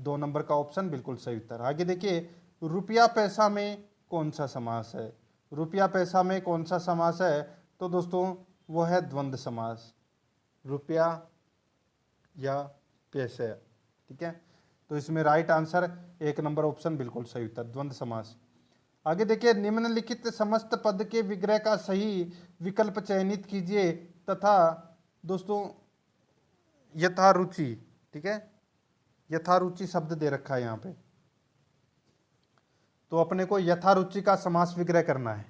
2 नंबर का ऑप्शन बिल्कुल सही उत्तर। आगे देखिए, रुपया पैसा में कौन सा समास है? रुपया पैसा में कौन सा समास है? तो दोस्तों वो है द्वंद्व समास, रुपया या पैसे। ठीक है, तो इसमें राइट आंसर 1 नंबर ऑप्शन बिल्कुल सही उत्तर, द्वंद्व समास। आगे देखिए, निम्नलिखित समस्त पद के विग्रह का सही विकल्प चयनित कीजिए तथा दोस्तों यथारुचि, ठीक है, यथारुचि शब्द दे रखा है यहाँ पे, तो अपने को यथारुचि का समास विग्रह करना है।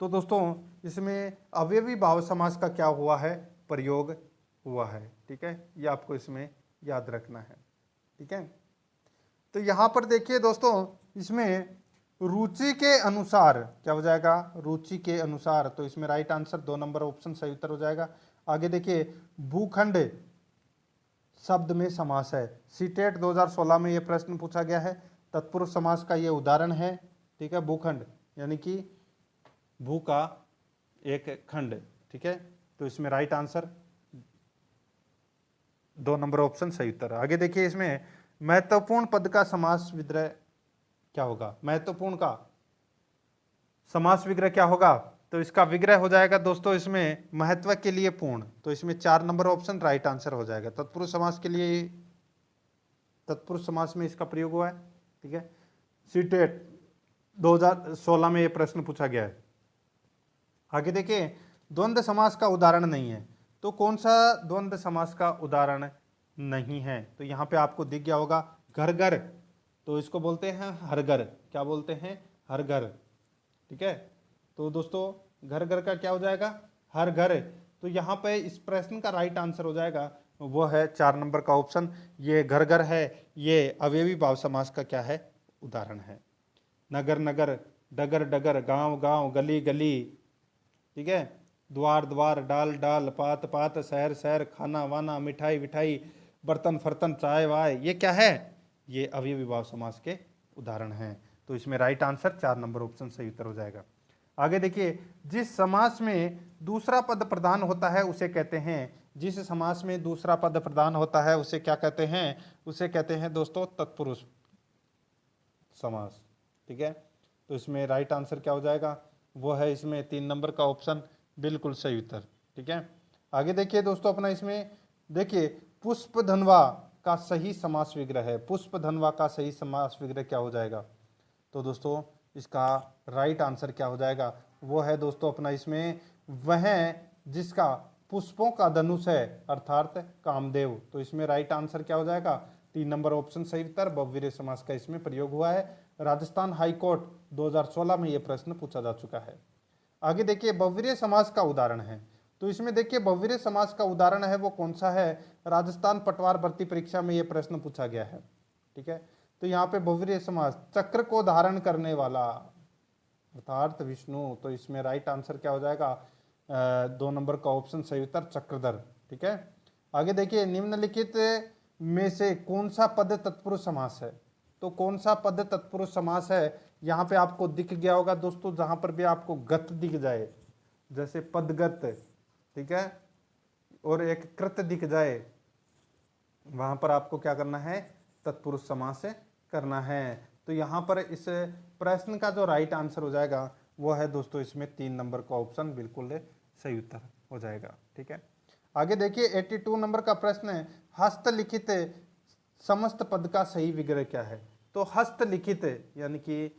तो दोस्तों इसमें अवयवी भाव समास का क्या हुआ है? प्रयोग हुआ है। ठीक है, ये आपको इसमें याद रखना है। ठीक है, तो यहाँ पर देखिए दोस्तों, इसमें रुचि के अनुसार क्या हो जाएगा? रुचि के अनुसार, तो इसमें राइट आंसर 2 नंबर ऑप्शन सही उत्तर हो जाएगा। आगे देखिए, भूखंड शब्द में समास है। सीटेट 2016 में यह प्रश्न पूछा गया है, तत्पुरुष समास का ये उदाहरण है। ठीक है, भूखंड यानी कि भू का एक खंड। ठीक है, तो इसमें राइट आंसर 2 नंबर ऑप्शन सही उत्तर। आगे देखिए, इसमें महत्वपूर्ण पद का समास विग्रह क्या होगा? महत्वपूर्ण का समास विग्रह क्या होगा? तो इसका विग्रह हो जाएगा दोस्तों इसमें महत्व के लिए पूर्ण, तो इसमें 4 नंबर ऑप्शन राइट आंसर हो जाएगा। तत्पुरुष समास के लिए, तत्पुरुष समास में इसका प्रयोग हुआ है। ठीक है, सीटेट 2016 में यह प्रश्न पूछा गया है। आगे देखिए, द्वंद्व समास का उदाहरण नहीं है, तो कौन सा द्वंद्व समास का उदाहरण नहीं है? तो यहाँ पे आपको दिख गया होगा घर घर, तो इसको बोलते हैं हर घर। क्या बोलते हैं? हर घर। ठीक है, तो दोस्तों घर घर का क्या हो जाएगा? हर घर। तो यहाँ पे इस प्रश्न का राइट आंसर हो जाएगा वो है 4 नंबर का ऑप्शन, ये घर घर है, ये अवयवी भाव समास का क्या है? उदाहरण है। नगर नगर, डगर डगर, गांव गांव, गली गली, ठीक है, द्वार द्वार, डाल डाल, पात पात, शहर शहर, खाना वाना, मिठाई विठाई, बर्तन फर्तन, चाय वाय, ये क्या है? ये अवयवी भाव समास के उदाहरण हैं। तो इसमें राइट आंसर 4 नंबर ऑप्शन सही उत्तर हो जाएगा। आगे देखिए, जिस समास में दूसरा पद प्रधान होता है उसे कहते हैं, जिस समास में दूसरा पद प्रधान होता है उसे क्या कहते हैं? उसे कहते हैं दोस्तों तत्पुरुष समास। ठीक है, तो इसमें राइट आंसर क्या हो जाएगा? वो है इसमें 3 नंबर का ऑप्शन बिल्कुल सही उत्तर। ठीक है, आगे देखिए दोस्तों, अपना इसमें देखिए पुष्प धनवा का सही समास विग्रह है। पुष्प धनवा का सही समास विग्रह क्या हो जाएगा? तो दोस्तों इसका राइट आंसर क्या हो जाएगा? वो है दोस्तों अपना इसमें वह जिसका पुष्पों का धनुष है, अर्थात कामदेव। तो इसमें राइट आंसर क्या हो जाएगा? 3 नंबर ऑप्शन सही उत्तर, बहुवीर्य समास का इसमें प्रयोग हुआ है। राजस्थान हाई कोर्ट 2016 में यह प्रश्न पूछा जा चुका है। आगे देखिए, बहुवीर्य समास का उदाहरण है, तो इसमें देखिए बहुवीर्य समास का उदाहरण है वो कौन सा है? राजस्थान पटवार भर्ती परीक्षा में यह प्रश्न पूछा गया है। ठीक है, तो यहाँ पे बहुवीर्य समास, चक्र को धारण करने वाला अर्थात विष्णु, तो इसमें राइट आंसर क्या हो जाएगा? 2 नंबर का ऑप्शन सही उत्तर, चक्रधर। ठीक है, आगे देखिए, निम्नलिखित में से कौन सा पद तत्पुरुष समास है? तो कौन सा पद तत्पुरुष समास है? यहाँ पे आपको दिख गया होगा दोस्तों, जहां पर भी आपको गत दिख जाए, जैसे पदगत, ठीक है, और एक कृत दिख जाए, वहां पर आपको क्या करना है? तत्पुरुष समास करना है। तो यहाँ पर इस प्रश्न का जो राइट आंसर हो जाएगा वो है दोस्तों इसमें 3 नंबर का ऑप्शन बिल्कुल सही उत्तर हो जाएगा। ठीक है, आगे देखिए 82 नंबर का प्रश्न है, हस्तलिखित समस्त पद का सही विग्रह क्या है? तो हस्तलिखित यानी कि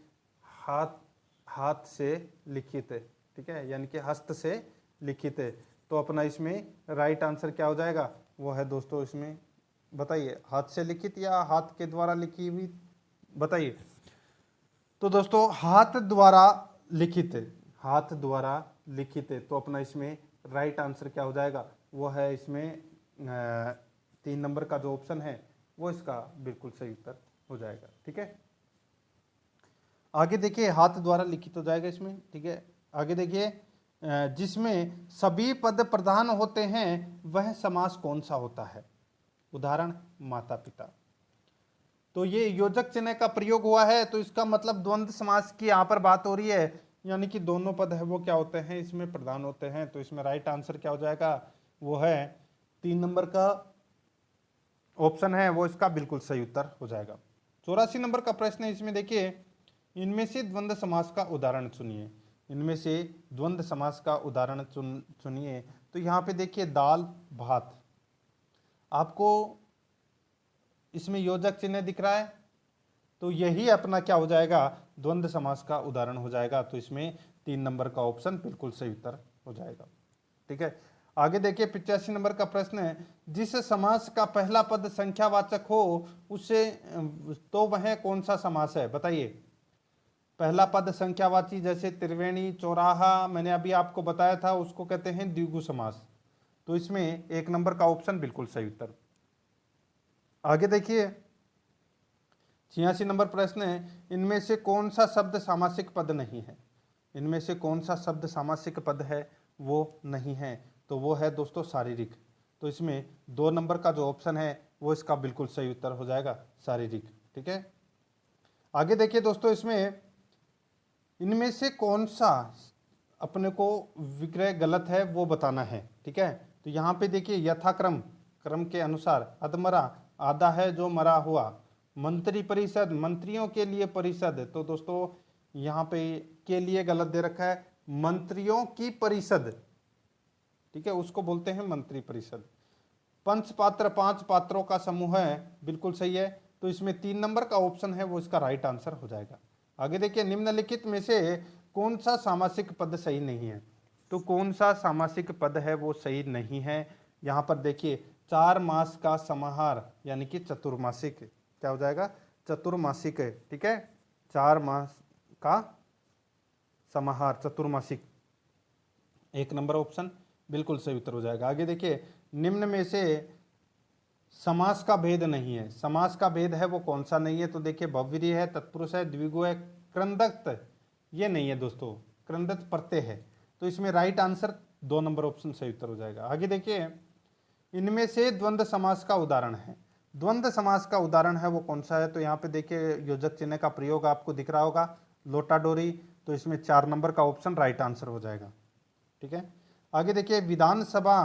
हाथ से लिखित, ठीक है, यानी कि हस्त से लिखित, तो अपना इसमें राइट आंसर क्या हो जाएगा? वो है दोस्तों इसमें बताइए, हाथ से लिखित या हाथ के द्वारा लिखी हुई, बताइए। तो दोस्तों हाथ द्वारा लिखित, हाथ द्वारा लिखित, तो अपना इसमें राइट आंसर क्या हो जाएगा? वो है इसमें 3 नंबर का जो ऑप्शन है वो इसका बिल्कुल सही उत्तर हो जाएगा। ठीक है, आगे देखिए, हाथ द्वारा लिखित हो जाएगा इसमें। ठीक है, आगे देखिए, जिसमें सभी पद प्रधान होते हैं वह समास कौन सा होता है? उदाहरण माता पिता। तो ये योजक चिन्ह का प्रयोग हुआ है, तो इसका मतलब द्वंद्व समास की यहाँ पर बात हो रही है, यानी कि दोनों पद है वो क्या होते हैं? इसमें प्रधान होते हैं। तो इसमें राइट आंसर क्या हो जाएगा? वो है 3 नंबर का ऑप्शन है वो इसका बिल्कुल सही उत्तर हो जाएगा। 84 नंबर का प्रश्न है, इसमें देखिए इनमें से द्वंद्व समास का उदाहरण चुनिए। इनमें से द्वंद्व समास का उदाहरण चुनिए। तो यहाँ पे देखिए दाल भात, आपको इसमें योजक चिन्ह दिख रहा है, तो यही अपना क्या हो जाएगा, द्वंद्व समास का उदाहरण हो जाएगा। तो इसमें 3 नंबर का ऑप्शन बिल्कुल सही उत्तर हो जाएगा। ठीक है, आगे देखिए 85 नंबर का प्रश्न है, जिस समास का पहला पद संख्यावाचक हो उससे तो वह कौन सा समास है, बताइए। पहला पद संख्यावाची, जैसे त्रिवेणी, चौराहा, मैंने अभी आपको बताया था, उसको कहते हैं द्विगु समास। तो इसमें 1 नंबर का ऑप्शन बिल्कुल सही उत्तर। आगे देखिए 86 नंबर प्रश्न है, इनमें से कौन सा शब्द सामासिक पद नहीं है। इनमें से कौन सा शब्द सामासिक पद है वो नहीं है, तो वो है दोस्तों शारीरिक। तो इसमें 2 नंबर का जो ऑप्शन है वो इसका बिल्कुल सही उत्तर हो जाएगा, शारीरिक। ठीक है, आगे देखिए दोस्तों, इसमें इनमें से कौन सा अपने को विग्रह गलत है वो बताना है। ठीक है, तो यहाँ पे देखिए यथाक्रम, क्रम के अनुसार, अधमरा, आधा है जो मरा हुआ, मंत्री परिषद, मंत्रियों के लिए परिषद। तो दोस्तों यहाँ पे के लिए गलत दे रखा है, मंत्रियों की परिषद। ठीक है, उसको बोलते हैं मंत्री परिषद। पंच पात्र, 5 पात्रों का समूह है, बिल्कुल सही है। तो इसमें 3 नंबर का ऑप्शन है वो इसका राइट आंसर हो जाएगा। आगे देखिए निम्नलिखित में से कौन सा सामासिक पद सही नहीं है। तो कौन सा सामासिक पद है वो सही नहीं है। यहाँ पर देखिए 4 मास का समाहार, यानी कि चतुर्मासिक, क्या हो जाएगा, चतुर्मासिक है। ठीक है, 4 मास का समाहार, चतुर्मासिक, 1 नंबर ऑप्शन बिल्कुल सही उत्तर हो जाएगा। आगे देखिए निम्न में से समास का भेद नहीं है। समास का भेद है वो कौन सा नहीं है, तो देखिए बहुव्रीहि है, तत्पुरुष है, द्विगु है, क्रंदक ये नहीं है दोस्तों, क्रंदक प्रत्यय है। तो इसमें राइट आंसर 2 नंबर ऑप्शन सही उत्तर हो जाएगा। आगे देखिए इनमें से द्वंद्व समास का उदाहरण है। द्वंद्व समास का उदाहरण है वो कौन सा है, तो यहाँ पे देखिए योजक चिन्ह का प्रयोग आपको दिख रहा होगा, लोटा डोरी। तो इसमें 4 नंबर का ऑप्शन राइट आंसर हो जाएगा। ठीक है, आगे देखिए विधानसभा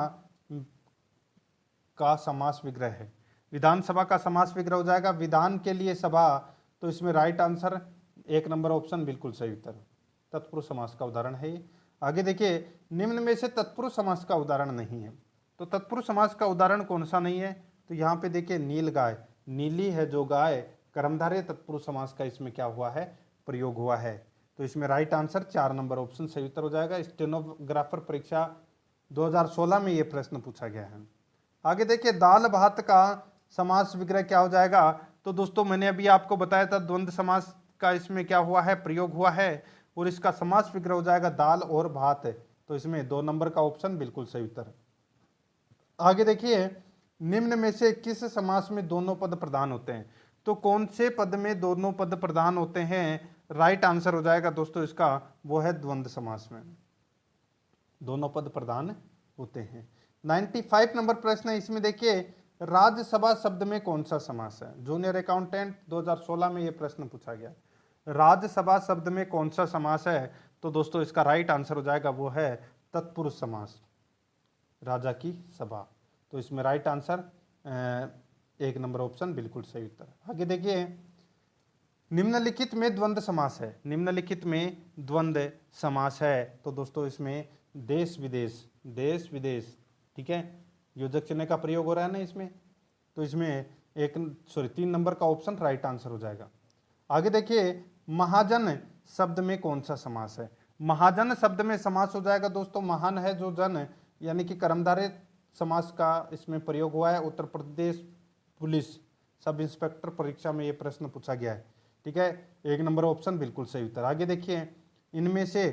का समास विग्रह है। विधानसभा का समास विग्रह हो जाएगा विधान के लिए सभा। तो इसमें राइट आंसर 1 नंबर ऑप्शन बिल्कुल सही उत्तर, तत्पुरुष समास का उदाहरण है ये। आगे देखिए निम्न में से तत्पुरुष समास का उदाहरण नहीं है। तो तत्पुरुष समास का उदाहरण कौन सा नहीं है, तो यहाँ पे देखिए नील गाय, नीली है जो गाय, कर्मधारय तत्पुरुष समास का इसमें क्या हुआ है, प्रयोग हुआ है। तो इसमें राइट आंसर 4 नंबर ऑप्शन सही उत्तर हो जाएगा। स्टेनोग्राफर परीक्षा 2016 में ये प्रश्न पूछा गया है। आगे देखिए दाल भात का समास विग्रह क्या हो जाएगा, तो दोस्तों मैंने अभी आपको बताया था द्वंद्व समास का इसमें क्या हुआ है, प्रयोग हुआ है, और इसका समास विग्रह हो जाएगा दाल और भात। तो इसमें 2 नंबर का ऑप्शन बिल्कुल सही उत्तर है। आगे देखिए निम्न में से किस समास में दोनों पद प्रधान होते हैं, तो कौन से पद में दोनों पद प्रधान होते हैं, राइट आंसर हो जाएगा दोस्तों इसका, वो है द्वंद्व समास में दोनों पद प्रधान होते हैं। 95 नंबर प्रश्न है, इसमें देखिए राज्यसभा शब्द में कौन सा समास है। जूनियर अकाउंटेंट 2016 में ये प्रश्न पूछा गया, राज्यसभा शब्द में कौन सा समास है, तो दोस्तों इसका राइट आंसर हो जाएगा वो है तत्पुरुष समास, राजा की सभा। तो इसमें राइट आंसर 1 नंबर ऑप्शन बिल्कुल सही उत्तर। आगे देखिए निम्नलिखित में द्वंद्व समास है। निम्नलिखित में द्वंद्व समास है, तो दोस्तों इसमें देश विदेश, देश विदेश, ठीक है, योजक चिन्ह का प्रयोग हो रहा है ना इसमें। तो इसमें 3 नंबर का ऑप्शन राइट आंसर हो जाएगा। आगे देखिए महाजन शब्द में कौन सा समास है। महाजन शब्द में समास हो जाएगा दोस्तों महान है जो जन, यानी कि कर्मधारय समास का इसमें प्रयोग हुआ है। Uttar Pradesh police sub inspector परीक्षा में ये प्रश्न पूछा गया है। ठीक है, 1 नंबर ऑप्शन बिल्कुल सही उत्तर। आगे देखिए इनमें से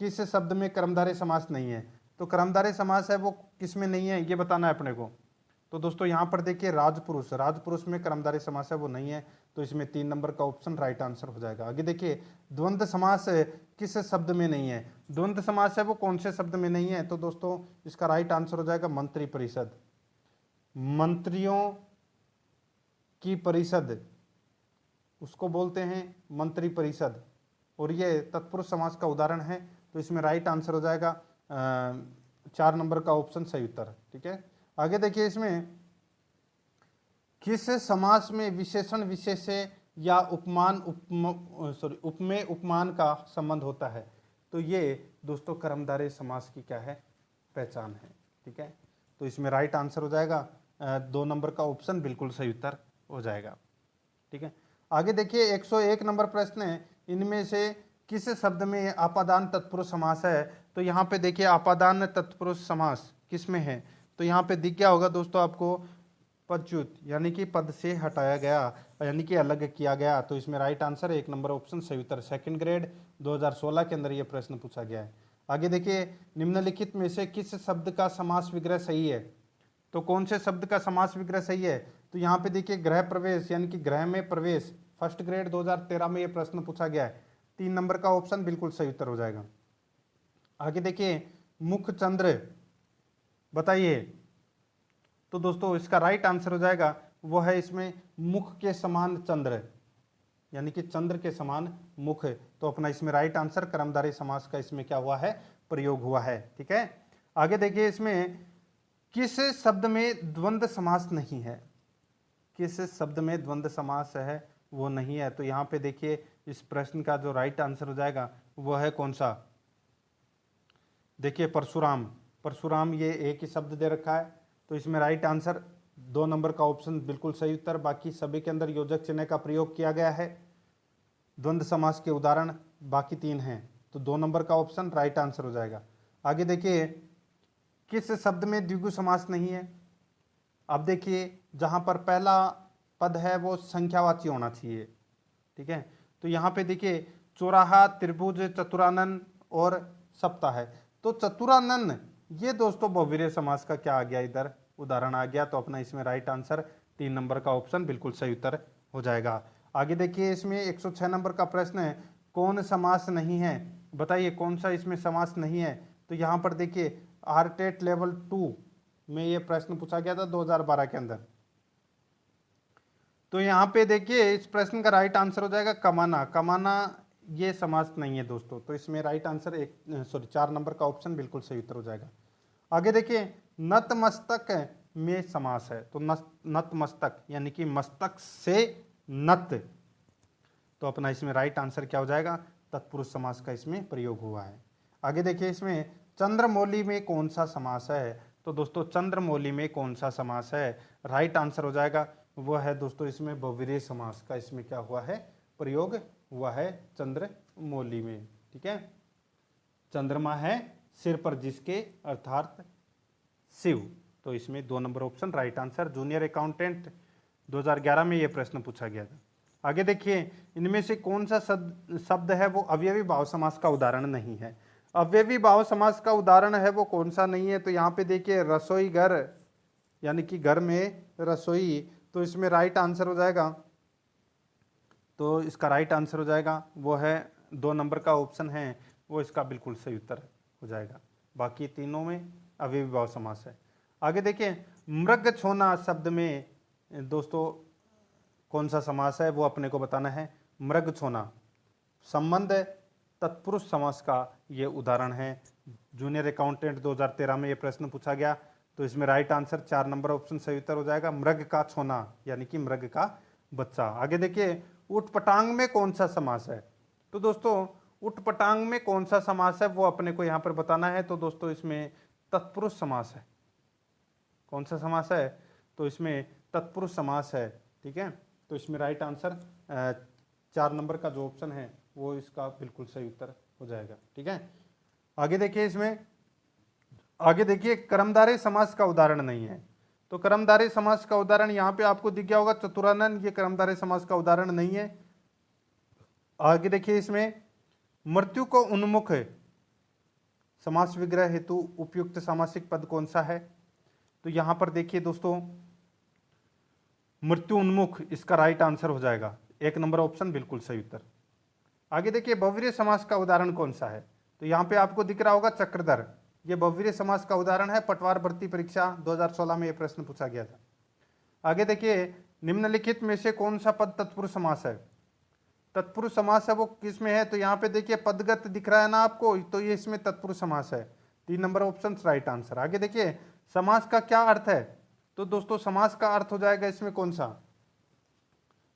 किस शब्द में कर्मधारय समास नहीं है, तो कर्मधारय समास है वो किस में नहीं है ये बताना है अपने को। तो दोस्तों यहाँ पर देखिए राजपुरुष, राजपुरुष में कर्मधारय समास है वो नहीं है। तो इसमें 3 नंबर का ऑप्शन राइट आंसर हो जाएगा। आगे देखिए द्वंद्व समास किस शब्द में नहीं है, द्वंद्व समास है वो कौन से शब्द में नहीं है, तो दोस्तों इसका राइट आंसर हो जाएगा मंत्री परिषद, मंत्रियों की परिषद उसको बोलते हैं मंत्री परिषद, और ये तत्पुरुष समास का उदाहरण है। तो इसमें राइट आंसर हो जाएगा 4 नंबर का ऑप्शन सही उत्तर। ठीक है, आगे देखिए इसमें किस समास में विशेषण विशेष्य या उपमेय उपमान का संबंध होता है? तो ये दोस्तों कर्मधारय समास की क्या है? पहचान है। ठीक है, तो इसमें राइट आंसर हो जाएगा 2 नंबर का ऑप्शन बिल्कुल सही उत्तर हो जाएगा। ठीक है, आगे देखिए 101 नंबर प्रश्न है, इनमें से किस शब्द में आपादान तत्पुरुष समास है? तो यहाँ पे देखिए आपादान तत्पुरुष समास किस में है? तो यहाँ पे दिख गया होगा दोस्तों आपको, पदच्युत यानी कि पद से हटाया गया यानी कि अलग किया गया। तो इसमें राइट आंसर 1 नंबर ऑप्शन सही उत्तर। सेकंड ग्रेड 2016 के अंदर ये प्रश्न पूछा गया है। आगे देखिए निम्नलिखित में से किस शब्द का समास विग्रह सही है? तो कौन से शब्द का समास विग्रह सही है? तो यहाँ पे देखिए गृह प्रवेश यानी कि गृह में प्रवेश, फर्स्ट ग्रेड 2013 में ये प्रश्न पूछा गया है। 3 नंबर का ऑप्शन बिल्कुल सही उत्तर हो जाएगा। आगे देखिए मुख चंद्र, बताइए। तो दोस्तों इसका राइट आंसर हो जाएगा वो है इसमें मुख के समान चंद्र, यानी कि चंद्र के समान मुख। तो अपना इसमें राइट आंसर कर्मधारय समास का इसमें क्या हुआ है? प्रयोग हुआ है। ठीक है, आगे देखिए इसमें किस शब्द में द्वंद्व समास नहीं है? किस शब्द में द्वंद्व समास है वो नहीं है? तो यहाँ पे देखिए इस प्रश्न का जो राइट आंसर हो जाएगा वो है कौन सा? देखिए परशुराम। परशुराम ये एक ही शब्द दे रखा है, तो इसमें राइट आंसर 2 नंबर का ऑप्शन बिल्कुल सही उत्तर। बाकी सभी के अंदर योजक चिन्ह का प्रयोग किया गया है। द्वंद्व समास के उदाहरण बाकी 3 हैं, तो 2 नंबर का ऑप्शन राइट आंसर हो जाएगा। आगे देखिए किस शब्द में द्विगु समास नहीं है? अब देखिए जहां पर पहला पद है वो संख्यावाची होना चाहिए। ठीक है, तो यहाँ पे देखिए चौराहा, त्रिभुज, चतुरानन और सप्ताह है। तो चतुरानन ये दोस्तों बहुवीर्य समास का क्या आ गया? इधर उदाहरण आ गया। तो अपना इसमें राइट आंसर 3 नंबर का ऑप्शन बिल्कुल सही उत्तर हो जाएगा। आगे देखिए इसमें 106 नंबर का प्रश्न है, कौन समास नहीं है? बताइए कौन सा इसमें समास नहीं है? तो यहाँ पर देखिए आरटेट लेवल 2 में ये प्रश्न पूछा गया था 2012 के अंदर। तो यहाँ पे देखिए इस प्रश्न का राइट आंसर हो जाएगा कमाना। कमाना ये समास नहीं है दोस्तों, तो इसमें राइट आंसर 4 नंबर का ऑप्शन बिल्कुल सही उत्तर हो जाएगा। आगे देखिए नतमस्तक में समास है, तो नतमस्तक यानी कि मस्तक से नत, तो अपना इसमें राइट आंसर क्या हो जाएगा? तत्पुरुष समास का इसमें प्रयोग हुआ है। आगे देखिए इसमें चंद्रमौली में कौन सा समास है? तो दोस्तों चंद्रमौली में कौन सा समास है? राइट आंसर हो जाएगा वो है दोस्तों इसमें बहुवीर्य समास का इसमें क्या हुआ है? प्रयोग हुआ है चंद्रमौली में। ठीक है, चंद्रमा है सिर पर जिसके, अर्थात शिव। तो इसमें 2 number option right answer. Junior accountant 2011 में ये प्रश्न पूछा गया था। आगे देखिए इनमें से कौन सा शब्द है वो अवयवी भाव समास का उदाहरण नहीं है? अवयवी भाव समास का उदाहरण है वो कौन सा नहीं है? तो यहाँ पे देखिए रसोई घर यानी कि घर में रसोई, तो इसमें राइट आंसर हो जाएगा, तो इसका राइट आंसर हो जाएगा वो है 2 नंबर का ऑप्शन है वो इसका बिल्कुल सही उत्तर हो जाएगा। बाकी तीनों में अवयवी भाव समास है। आगे देखिए मृग छोना शब्द में दोस्तों कौन सा समास है वो अपने को बताना है। मृग छोना संबंध तत्पुरुष समास का ये उदाहरण है। जूनियर अकाउंटेंट 2013 में ये प्रश्न पूछा गया, तो इसमें राइट आंसर 4 नंबर ऑप्शन सही उत्तर हो जाएगा। मृग का छोना यानी कि मृग का बच्चा। आगे देखिए उटपटांग में कौन सा समास है? तो दोस्तों उटपटांग में कौन सा समास है वो अपने को यहाँ पर बताना है। तो दोस्तों इसमें तत्पुरुष समास है। कौन सा समास है? तो इसमें तत्पुरुष समास है। ठीक है, तो इसमें राइट आंसर 4 नंबर का जो ऑप्शन है वो इसका बिल्कुल सही उत्तर हो जाएगा। ठीक है, आगे देखिए इसमें आगे देखिए कर्मधारय समास का उदाहरण नहीं है। तो कर्मधारय समास का उदाहरण यहाँ पे आपको दिख गया होगा चतुरानन, ये कर्मधारय समास का उदाहरण नहीं है। आगे देखिए इसमें मृत्यु को उन्मुख समास विग्रह हेतु उपयुक्त सामासिक पद कौन सा है? तो यहां पर देखिए दोस्तों मृत्यु उन्मुख इसका राइट आंसर हो जाएगा। 1 नंबर ऑप्शन बिल्कुल सही उत्तर। आगे देखिए बहुवीर्य समास का उदाहरण कौन सा है? तो यहाँ पे आपको दिख रहा होगा चक्रधर, ये बहुवीर्य समास का उदाहरण है। पटवार भर्ती परीक्षा 2016 में ये प्रश्न पूछा गया था। आगे देखिए निम्नलिखित में से कौन सा पद तत्पुरुष समास है? तत्पुरुष समास है वो किस में है? तो यहाँ पे देखिए पदगत दिख रहा है ना आपको, तो ये इसमें तत्पुरुष समास है। 3 नंबर ऑप्शन राइट आंसर। आगे देखिए समास का क्या अर्थ है? तो दोस्तों समास का अर्थ हो जाएगा इसमें कौन सा?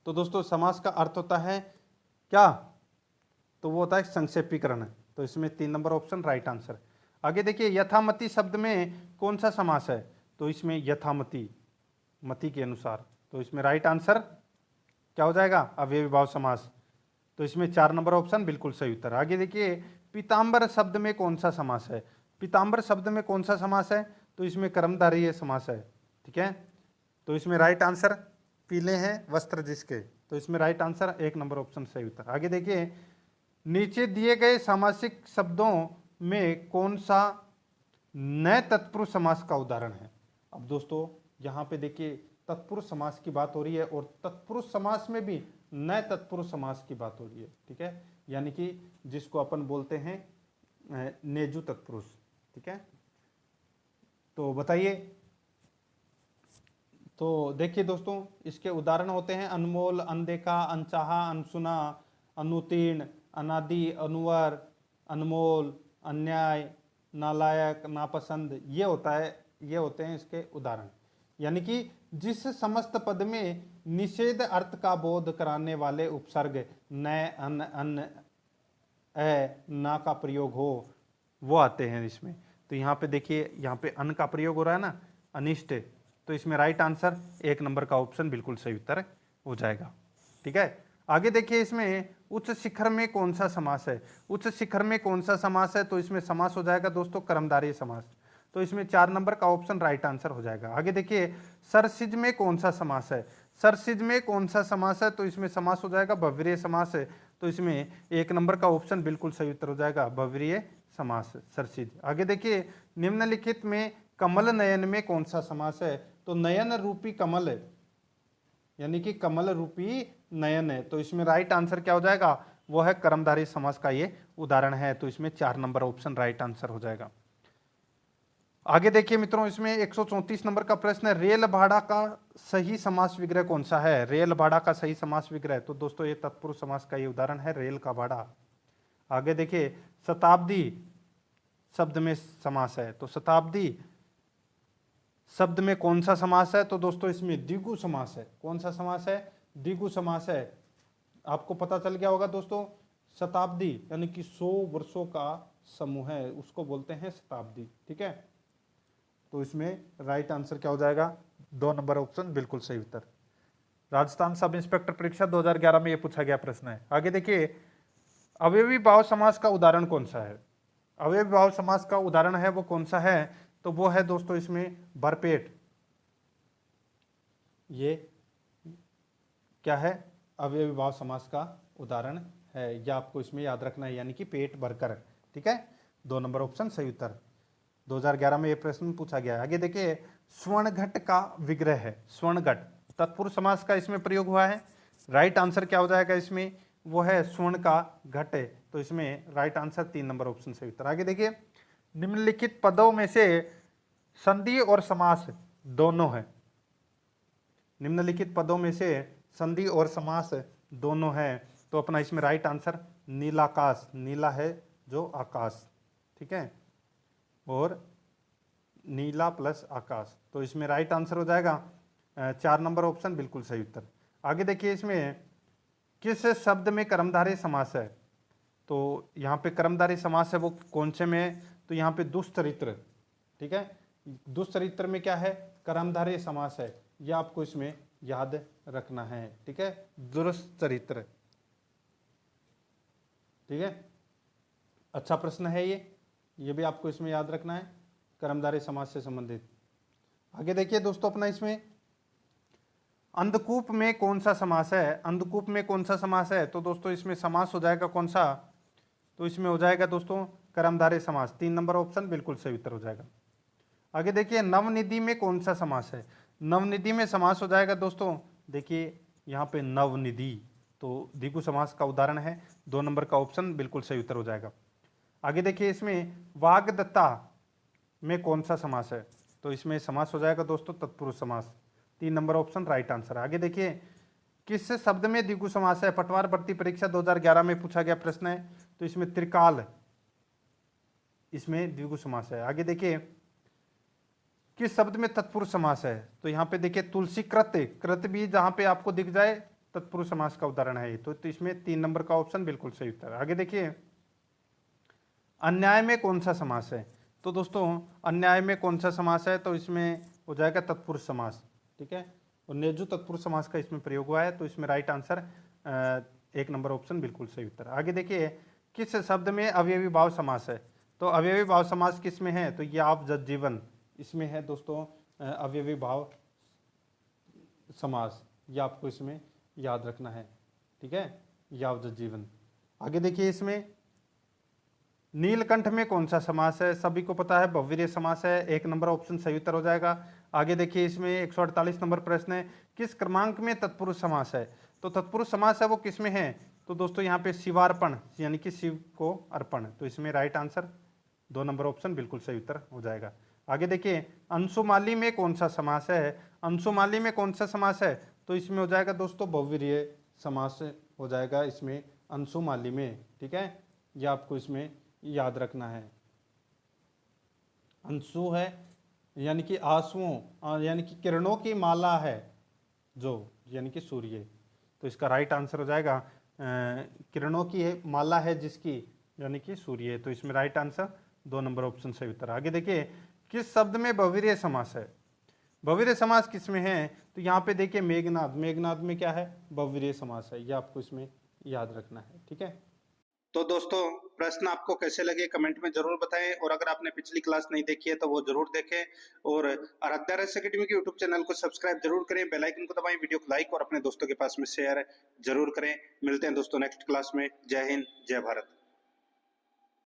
तो दोस्तों समास का अर्थ होता है क्या? तो वो होता है संक्षेपीकरण। तो इसमें 3 नंबर ऑप्शन राइट आंसर। आगे देखिए यथामति शब्द में कौन सा समास है? तो इसमें यथामति, मति के अनुसार। तो इसमें राइट आंसर क्या हो जाएगा? अव्ययी भाव समास। तो इसमें 4 नंबर ऑप्शन बिल्कुल सही उत्तर। आगे देखिए पीताम्बर शब्द में कौन सा समास है? पीताम्बर शब्द में कौन सा समास है? तो इसमें कर्मधारय समास है। ठीक है, तो इसमें राइट आंसर पीले हैं वस्त्र जिसके। तो इसमें राइट आंसर 1 नंबर ऑप्शन सही उत्तर। आगे देखिए नीचे दिए गए सामासिक शब्दों में कौन सा नए तत्पुरुष समास का उदाहरण है? अब दोस्तों यहाँ पे देखिए तत्पुरुष समास की बात हो रही है और तत्पुरुष समास में भी नए तत्पुरुष समास की बात हो रही है। ठीक है, यानी कि जिसको अपन बोलते हैं नेजु तत्पुरुष। ठीक है, तो बताइए। तो देखिए दोस्तों इसके उदाहरण होते हैं अनमोल, अनदेखा, अनचाहा, अनसुना, अनुतीर्ण, अनादि, अनुवर, अनमोल, अन्याय, नालायक, नापसंद। ये होते हैं इसके उदाहरण। यानी कि जिस समस्त पद में निषेध अर्थ का बोध कराने वाले उपसर्ग न, अन, अन, ए, ना का प्रयोग हो वो आते हैं इसमें। तो यहाँ पे देखिए यहाँ पे अन का प्रयोग हो रहा है ना, अनिष्ट। तो इसमें राइट आंसर 1 नंबर का ऑप्शन बिल्कुल सही उत्तर हो जाएगा। ठीक है, आगे देखिए इसमें उच्च शिखर में कौन सा समास है? उच्च शिखर में कौन सा समास है? तो इसमें समास हो जाएगा दोस्तों कर्मधारय समास। तो इसमें 4 नंबर का ऑप्शन राइट आंसर हो जाएगा। आगे देखिए सरसिज में कौन सा समास है? सरसिज में कौन सा समास है? तो इसमें समास हो जाएगा भवरीय समास है। तो इसमें 1 नंबर का ऑप्शन बिल्कुल सही उत्तर हो जाएगा, भवरीय समास सरसिज। आगे देखिए निम्नलिखित में कमल नयन में कौन सा समास है? तो नयन रूपी कमल है, यानी कि कमल रूपी नयन है। तो इसमें राइट आंसर क्या हो जाएगा? वो है कर्मधारय समास का ये उदाहरण है। तो इसमें 4 नंबर ऑप्शन राइट आंसर हो जाएगा। आगे देखिए मित्रों इसमें 134 नंबर का प्रश्न है रेल भाड़ा का सही समास विग्रह कौन सा है? रेल भाड़ा का सही समास विग्रह, तो दोस्तों ये तत्पुरुष समास का ये उदाहरण है, रेल का भाड़ा। आगे देखिए शताब्दी शब्द में समास है। तो शताब्दी शब्द में कौन सा समास है? तो दोस्तों इसमें द्विगु समास है। कौन सा समास है? द्विगु समास है। आपको पता चल गया होगा दोस्तों, शताब्दी यानी कि 100 वर्षों का समूह है, उसको बोलते हैं शताब्दी। ठीक है, तो इसमें राइट आंसर क्या हो जाएगा? 2 नंबर ऑप्शन बिल्कुल सही उत्तर। राजस्थान सब इंस्पेक्टर परीक्षा 2011 में यह पूछा गया प्रश्न है। आगे देखिए अवयवी भाव समास का उदाहरण कौन सा है? अवयवी भाव समास का उदाहरण है वो कौन सा है? तो वो है दोस्तों इसमें भरपेट। ये क्या है? अवयवी भाव समास का उदाहरण है, या आपको इसमें याद रखना है, यानी कि पेट भरकर। ठीक है, 2 नंबर ऑप्शन सही उत्तर। 2011 में ये प्रश्न पूछा गया है। आगे देखिए स्वर्णघट का विग्रह है। स्वर्णघट तत्पुरुष समास का इसमें प्रयोग हुआ है। राइट आंसर क्या हो जाएगा इसमें? वो है स्वर्ण का घट है। तो इसमें राइट आंसर 3 नंबर ऑप्शन सही उत्तर। आगे देखिए निम्नलिखित पदों में से संधि और समास दोनों है। निम्नलिखित पदों में से संधि और समास दोनों है। तो अपना इसमें राइट आंसर नीलाकाश, नीला है जो आकाश। ठीक है, और नीला प्लस आकाश। तो इसमें राइट आंसर हो जाएगा 4 नंबर ऑप्शन बिल्कुल सही उत्तर। आगे देखिए इसमें किस शब्द में कर्मधारय समास है? तो यहाँ पे कर्मधारय समास है वो कौन से में? तो यहाँ पे दुष्चरित्र। ठीक है, दुष्चरित्र में क्या है? कर्मधारय समास है, यह आपको इसमें याद रखना है। ठीक है, दुष्चरित्र। ठीक है, अच्छा प्रश्न है ये भी आपको इसमें याद रखना है, कर्मधारय समास से संबंधित। आगे देखिए दोस्तों अपना इसमें अंधकूप में कौन सा समास है? अंधकूप में कौन सा समास है? तो दोस्तों इसमें समास हो जाएगा कौन सा? तो इसमें हो जाएगा दोस्तों कर्मधारय समास। 3 नंबर ऑप्शन बिल्कुल सही उत्तर हो जाएगा। आगे देखिए नवनिधि में कौन सा समास है? नवनिधि में समास हो जाएगा दोस्तों, देखिए यहाँ पे नवनिधि, तो द्विगु समास का उदाहरण है। 2 नंबर का ऑप्शन बिल्कुल सही उत्तर हो जाएगा। आगे देखिए इसमें वाग्दत्ता में कौन सा समास है? तो इसमें समास हो जाएगा दोस्तों तत्पुरुष समास। 3 नंबर ऑप्शन राइट आंसर। आगे देखिए किस शब्द में द्विगु समास है? पटवार भर्ती परीक्षा 2011 में पूछा गया प्रश्न है। तो इसमें त्रिकाल, इसमें द्विगु समास है। आगे देखिए किस शब्द में तत्पुरुष समास है? तो यहाँ पे देखिए तुलसी कृत्य, कृत्य भी जहाँ पे आपको दिख जाए तत्पुरुष समास का उदाहरण है ये। तो इसमें 3 नंबर का ऑप्शन बिल्कुल सही उत्तर है। आगे देखिए, अन्याय में कौन सा समास है? तो दोस्तों अन्याय में कौन सा समास है? तो इसमें हो जाएगा तत्पुरुष समास, ठीक है। और नेजु तत्पुरुष समास का इसमें प्रयोग हुआ है, तो इसमें राइट आंसर 1 नंबर ऑप्शन बिल्कुल सही उत्तर। आगे देखिए, किस शब्द में अवयवी भाव समास है? तो अवयवी भाव समास किस में है? तो ये आप जगजीवन इसमें है दोस्तों, अवयवी भाव समास, ये आपको इसमें याद रखना है, ठीक है, याव जगजीवन। आगे देखिए, इसमें नीलकंठ में कौन सा समास है? सभी को पता है बहुवीर्य समास है, 1 नंबर ऑप्शन सही उत्तर हो जाएगा। आगे देखिए, इसमें 148 नंबर प्रश्न है, किस क्रमांक में तत्पुरुष समास है? तो तत्पुरुष समास है वो किस में है? तो दोस्तों यहाँ पे शिवार्पण, यानी कि शिव को अर्पण, तो इसमें राइट आंसर 2 नंबर ऑप्शन बिल्कुल सही उत्तर हो जाएगा। आगे देखिए, अंशुमाली में कौन सा समास है? अंशुमाली में कौन सा समास है? तो इसमें हो जाएगा दोस्तों बहुवीर्य समास हो जाएगा इसमें अंशुमाली में, ठीक है, यह आपको इसमें याद रखना है। अंशु है यानी कि आंसुओं, यानी कि किरणों की माला है जो, यानी कि सूर्य, तो इसका राइट आंसर हो जाएगा किरणों की माला है जिसकी, यानी कि सूर्य, तो इसमें राइट आंसर 2 नंबर ऑप्शन सही उत्तर। आगे देखिए, किस शब्द में बहुवीर्य समास है? बहुवीर्य समास किस में है? तो यहाँ पे देखिए मेघनाद, मेघनाद में क्या है? बहुवीर्य समास है, ये आपको इसमें याद रखना है, ठीक है। तो दोस्तों प्रश्न आपको कैसे लगे कमेंट में जरूर बताएं, और अगर आपने पिछली क्लास नहीं देखी है तो वो जरूर देखें, और आराध्या रस एकेडमी के यूट्यूब चैनल को सब्सक्राइब जरूर करें, बेल आइकन को दबाएं, वीडियो को लाइक और अपने दोस्तों के पास में शेयर जरूर करें। मिलते हैं दोस्तों नेक्स्ट क्लास में। जय हिंद, जय भारत।